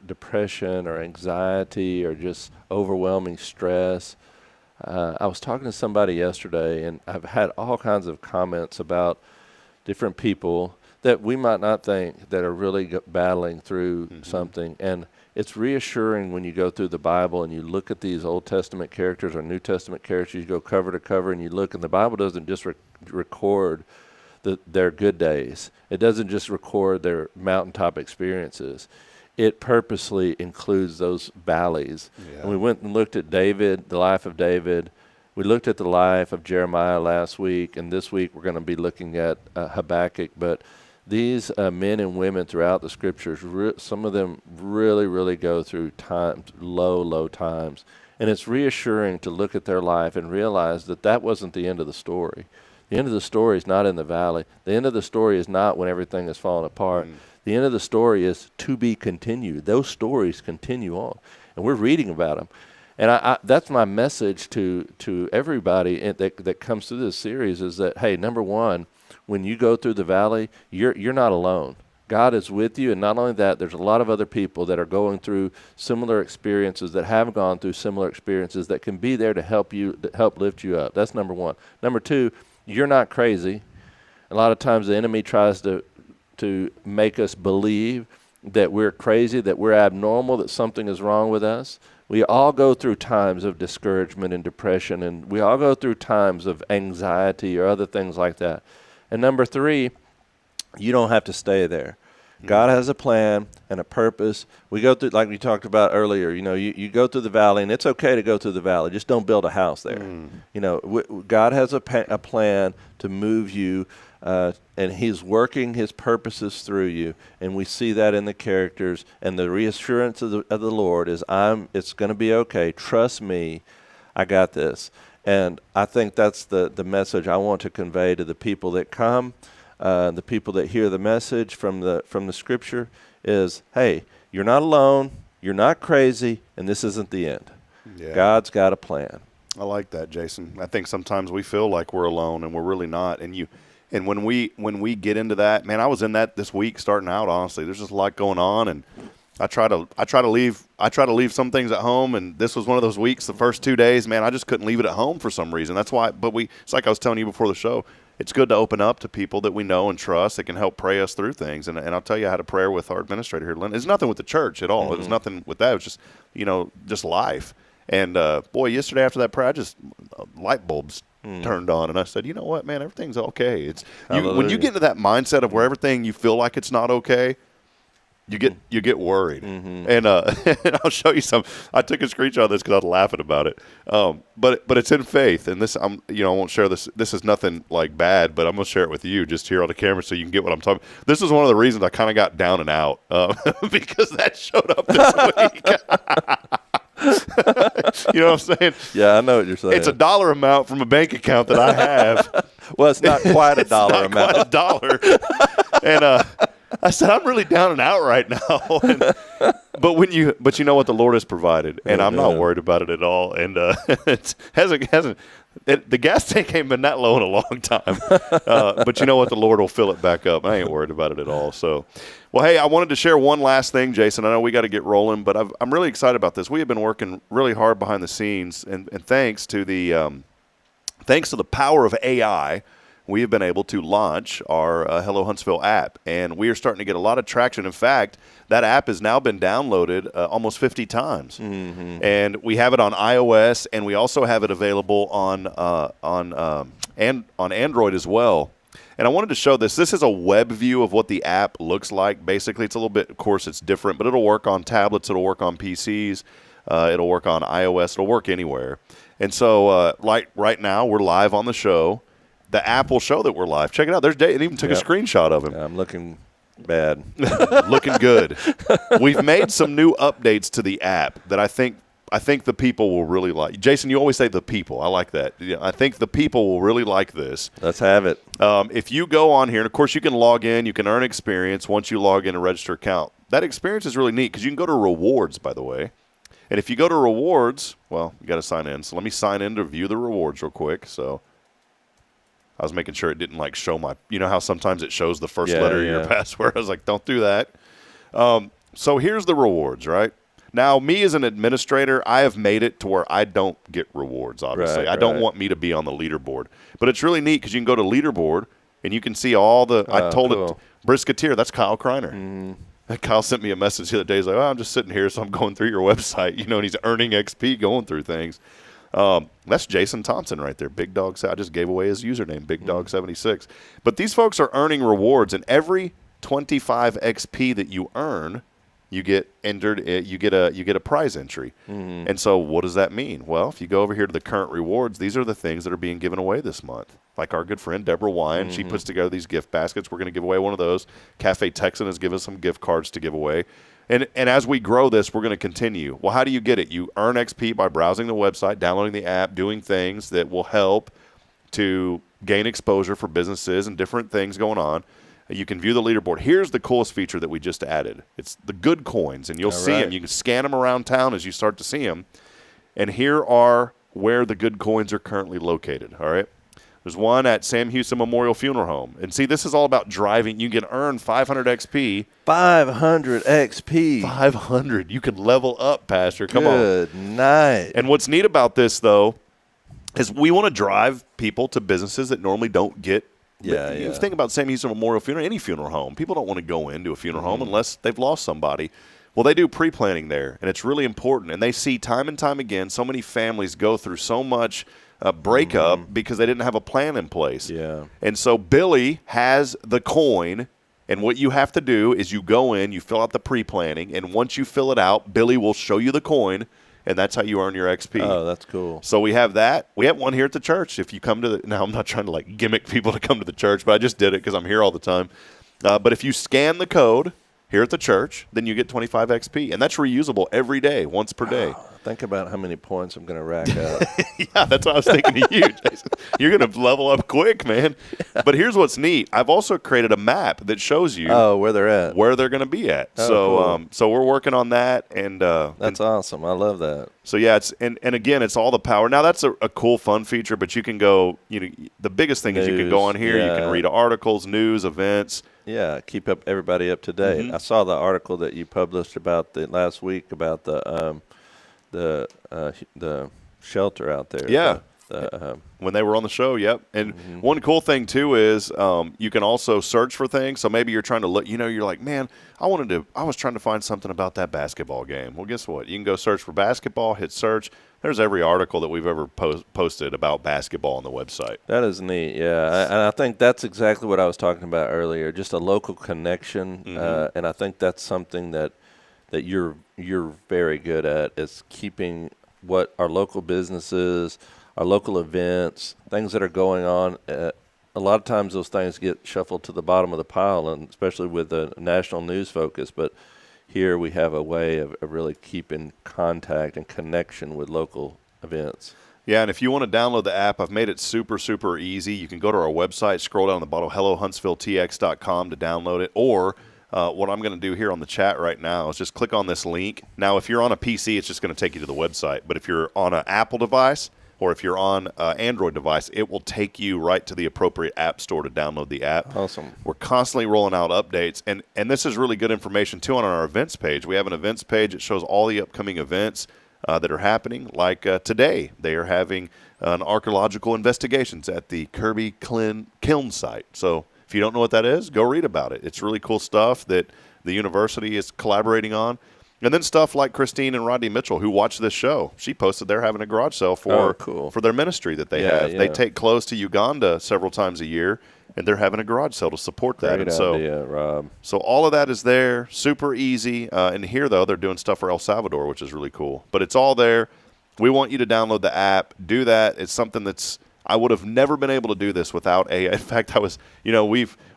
depression or anxiety or just overwhelming stress. I was talking to somebody yesterday, and I've had all kinds of comments about different people that we might not think that are really battling through something. And it's reassuring when you go through the Bible and you look at these Old Testament characters or New Testament characters. You go cover to cover and you look, and the Bible doesn't just record their good days. It doesn't just record their mountaintop experiences. It purposely includes those valleys. Yeah. And we went and looked at David, the life of David. We looked at the life of Jeremiah last week, and this week we're going to be looking at Habakkuk. But these men and women throughout the Scriptures, some of them really, really go through times, low times. And it's reassuring to look at their life and realize that that wasn't the end of the story. The end of the story is not in the valley. The end of the story is not when everything is falling apart. The end of the story is to be continued. Those stories continue on, and we're reading about them. And that's my message to everybody that comes through this series is that, hey, number one, when you go through the valley, you're not alone. God is with you, and not only that, there's a lot of other people that are going through similar experiences, that have gone through similar experiences, that can be there to help you, to help lift you up. That's number one. Number two, you're not crazy. A lot of times the enemy tries to make us believe that we're crazy, that we're abnormal, that something is wrong with us. We all go through times of discouragement and depression, and we all go through times of anxiety or other things like that. And number three, you don't have to stay there. God has a plan and a purpose. We go through, like we talked about earlier, you go through the valley, and it's okay to go through the valley. Just don't build a house there. God has a plan to move you, and he's working his purposes through you. And we see that in the characters. And the reassurance of the Lord is, it's going to be okay. Trust me. I got this. And I think that's the message I want to convey to the people that come, the people that hear the message from the Scripture is, hey, you're not alone, you're not crazy, and this isn't the end. Yeah. God's got a plan. I like that, Jason. I think sometimes we feel like we're alone, and we're really not. And when we get into that, man, I was in that this week starting out. Honestly, there's just a lot going on, and I try to leave some things at home, and this was one of those weeks. The first 2 days, man, I just couldn't leave it at home for some reason. That's why. But it's like I was telling you before the show. It's good to open up to people that we know and trust that can help pray us through things. And I'll tell you, I had a prayer with our administrator here, Lynn. It's nothing with the church at all. It was nothing with that. It was just just life. And boy, yesterday after that prayer, light bulbs turned on, and I said, you know what, man, everything's okay. When you get into that mindset of where everything you feel like it's not okay, you get worried. And I'll show you some. I took a screenshot of this because I was laughing about it. But it's in faith, and this I won't share this. This is nothing like bad, but I'm gonna share it with you just here on the camera so you can get what I'm talking. This is one of the reasons I kind of got down and out because that showed up this week. You know what I'm saying? Yeah, I know what you're saying. It's a dollar amount from a bank account that I have. Well, it's not quite a dollar amount. Quite a dollar. And I said, I'm really down and out right now. But you know what the Lord has provided, and I'm not worried about it at all. And the gas tank ain't been that low in a long time. But you know what, the Lord will fill it back up. I ain't worried about it at all. So, well, hey, I wanted to share one last thing, Jason. I know we got to get rolling, but I'm really excited about this. We have been working really hard behind the scenes, and thanks to the power of AI, we have been able to launch our Hello Huntsville app, and we are starting to get a lot of traction. In fact, that app has now been downloaded almost 50 times, and we have it on iOS, and we also have it available on Android as well. And I wanted to show this. This is a web view of what the app looks like. Basically, it's a little bit, of course, it's different, but it'll work on tablets, it'll work on PCs, it'll work on iOS, it'll work anywhere. And so, like right now, we're live on the show. The app will show that we're live. Check it out. There's Dave. It even took a screenshot of him. Yeah, I'm looking bad. Looking good. We've made some new updates to the app that I think the people will really like. Jason, you always say the people. I like that. Yeah, I think the people will really like this. Let's have it. If you go on here, and of course you can log in, you can earn experience once you log in and register an account. That experience is really neat because you can go to rewards, by the way. And if you go to rewards, well, you got to sign in. So let me sign in to view the rewards real quick. So I was making sure it didn't like show my, you know how sometimes it shows the first letter of your password. I was like, don't do that. So here's the rewards, right? Now, me as an administrator, I have made it to where I don't get rewards, obviously. I don't want me to be on the leaderboard. But it's really neat because you can go to leaderboard and you can see all the, I told it, Brisketeer, that's Kyle Kreiner. Kyle sent me a message the other day. He's like, I'm just sitting here, so I'm going through your website, and he's earning XP going through things. That's Jason Thompson right there. Big Dog. I just gave away his username, Big Dog 76. But these folks are earning rewards, and every 25 XP that you earn, you get entered. You get a prize entry. And so, what does that mean? Well, if you go over here to the current rewards, these are the things that are being given away this month. Like our good friend Deborah Wine, she puts together these gift baskets. We're going to give away one of those. Cafe Texan has given us some gift cards to give away. And as we grow this, we're going to continue. Well, how do you get it? You earn XP by browsing the website, downloading the app, doing things that will help to gain exposure for businesses and different things going on. You can view the leaderboard. Here's the coolest feature that we just added. It's the good coins, and you'll see them. You can scan them around town as you start to see them. And here are where the good coins are currently located, all right? There's one at Sam Houston Memorial Funeral Home. And see, this is all about driving. You can earn 500 XP. 500 XP. 500. You can level up, Pastor. Come on. Good night. And what's neat about this, though, is we want to drive people to businesses that normally don't get. You think about Sam Houston Memorial Funeral, any funeral home. People don't want to go into a funeral home unless they've lost somebody. Well, they do pre-planning there, and it's really important. And they see time and time again so many families go through so much breakup because they didn't have a plan in place. Yeah. And so Billy has the coin, and what you have to do is you go in, you fill out the pre-planning, and once you fill it out, Billy will show you the coin, and that's how you earn your XP. Oh, that's cool. So we have that. We have one here at the church. If you come to now I'm not trying to like gimmick people to come to the church, but I just did it because I'm here all the time. But if you scan the code here at the church, then you get 25 XP, and that's reusable every day, once per day. Think about how many points I'm going to rack up. Yeah, that's what I was thinking of you, Jason. You're going to level up quick, man. But here's what's neat. I've also created a map that shows you Where they're at. where they're going to be at. Oh, So cool. so we're working on that. And That's awesome. I love that. so, yeah, it's and again, it's all the power. Now, that's a cool, fun feature, but you can go, the biggest thing is you can go on here. You can yeah. read articles, news, events. Yeah, keep everybody up to date. Mm-hmm. I saw the article that you published about last week about the shelter out there. Yeah. The When they were on the show, yep. And one cool thing, too, is you can also search for things. So maybe you're trying to look, you're like, man, I was trying to find something about that basketball game. Well, guess what? You can go search for basketball, hit search. There's every article that we've ever posted about basketball on the website. That is neat, yeah. And I think that's exactly what I was talking about earlier, just a local connection. And I think that's something that you're very good at, is keeping what our local businesses, our local events, things that are going on. A lot of times those things get shuffled to the bottom of the pile, and especially with the national news focus. But here we have a way of really keeping contact and connection with local events. Yeah, and if you want to download the app, I've made it super, super easy. You can go to our website, scroll down the bottom, hellohuntsvilletx.com to download it, or what I'm going to do here on the chat right now is just click on this link. Now, if you're on a PC, it's just going to take you to the website. But if you're on an Apple device or if you're on an Android device, it will take you right to the appropriate app store to download the app. Awesome. We're constantly rolling out updates. And this is really good information, too, on our events page. We have an events page that shows all the upcoming events that are happening. Like today, they are having an archaeological investigations at the Kirby Kiln site. So if you don't know what that is, go read about it. It's really cool stuff that the university is collaborating on. And then stuff like Christine and Rodney Mitchell, who watch this show. She posted they're having a garage sale for their ministry that they have. Yeah. They take clothes to Uganda several times a year, and they're having a garage sale to support that. Great and so, idea, Rob. So all of that is there, super easy. And here, though, they're doing stuff for El Salvador, which is really cool. But it's all there. We want you to download the app. Do that. It's something that's – I would have never been able to do this without AI. In fact, I was –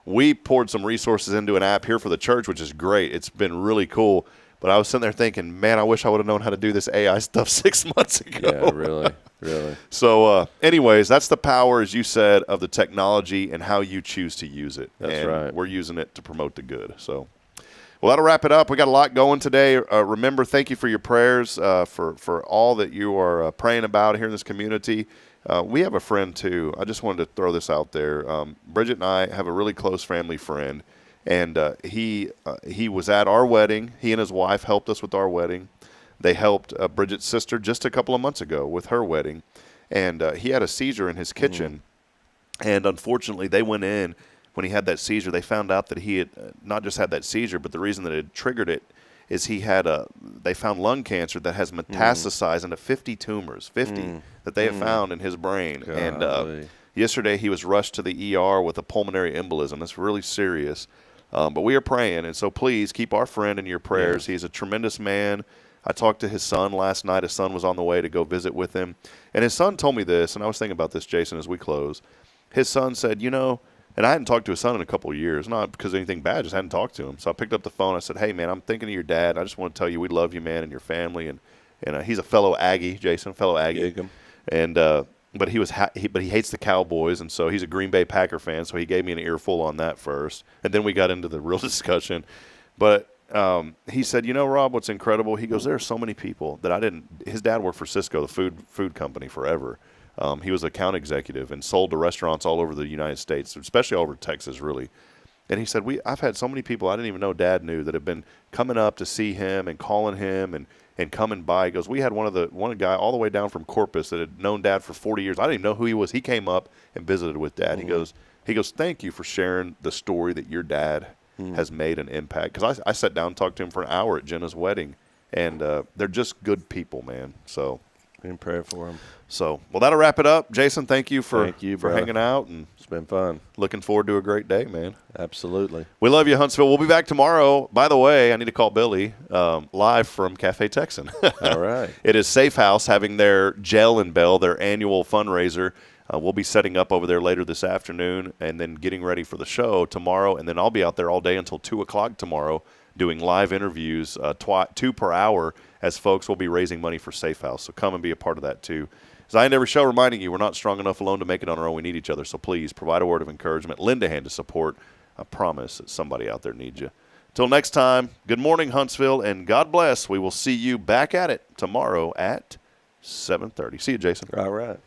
we poured some resources into an app here for the church, which is great. It's been really cool. But I was sitting there thinking, man, I wish I would have known how to do this AI stuff 6 months ago. Yeah, really. So, anyways, that's the power, as you said, of the technology and how you choose to use it. That's and right. We're using it to promote the good. So, well, that'll wrap it up. We got a lot going today. Remember, thank you for your prayers, for all that you are praying about here in this community. We have a friend, too. I just wanted to throw this out there. Bridget and I have a really close family friend. And he was at our wedding. He and his wife helped us with our wedding. They helped Bridget's sister just a couple of months ago with her wedding. And he had a seizure in his kitchen. And unfortunately, they went in. When he had that seizure, they found out that he had not just had that seizure, but the reason that it had triggered it is they found lung cancer that has metastasized into 50 tumors, that they have found in his brain. Golly. And yesterday he was rushed to the ER with a pulmonary embolism. That's really serious. But we are praying, and so please keep our friend in your prayers. He's a tremendous man. I talked to his son last night. His son was on the way to go visit with him. And his son told me this, and I was thinking about this, Jason, as we close. His son said, and I hadn't talked to his son in a couple of years, not because of anything bad, just hadn't talked to him. So I picked up the phone. I said, hey, man, I'm thinking of your dad. I just want to tell you we love you, man, and your family. And he's a fellow Aggie, Jason, fellow Aggie. And but he hates the Cowboys, and so he's a Green Bay Packer fan, so he gave me an earful on that first. And then we got into the real discussion. But he said, Rob, what's incredible? He goes, there are so many people that his dad worked for Cisco, the food company, forever. He was an account executive and sold to restaurants all over the United States, especially all over Texas, really. And he said, I've had so many people I didn't even know Dad knew that have been coming up to see him and calling him and coming by. He goes, we had one guy all the way down from Corpus that had known Dad for 40 years. I didn't even know who he was. He came up and visited with Dad. He goes, thank you for sharing the story that your dad has made an impact. Because I sat down and talked to him for an hour at Jenna's wedding, and they're just good people, man. So we can pray for him. So, well, that'll wrap it up. Jason, thank you for brother. hanging out. And it's been fun. Looking forward to a great day, man. Absolutely. We love you, Huntsville. We'll be back tomorrow. By the way, I need to call Billy live from Cafe Texan. All right. It is Safe House having their Gel and Bell, their annual fundraiser. We'll be setting up over there later this afternoon and then getting ready for the show tomorrow. And then I'll be out there all day until 2 o'clock tomorrow doing live interviews 2 per hour as folks will be raising money for Safe House. So come and be a part of that too. As I end every show reminding you, we're not strong enough alone to make it on our own. We need each other. So please provide a word of encouragement. Lend a hand to support. I promise that somebody out there needs you. Till next time, good morning, Huntsville, and God bless. We will see you back at it tomorrow at 7:30. See you, Jason. All right.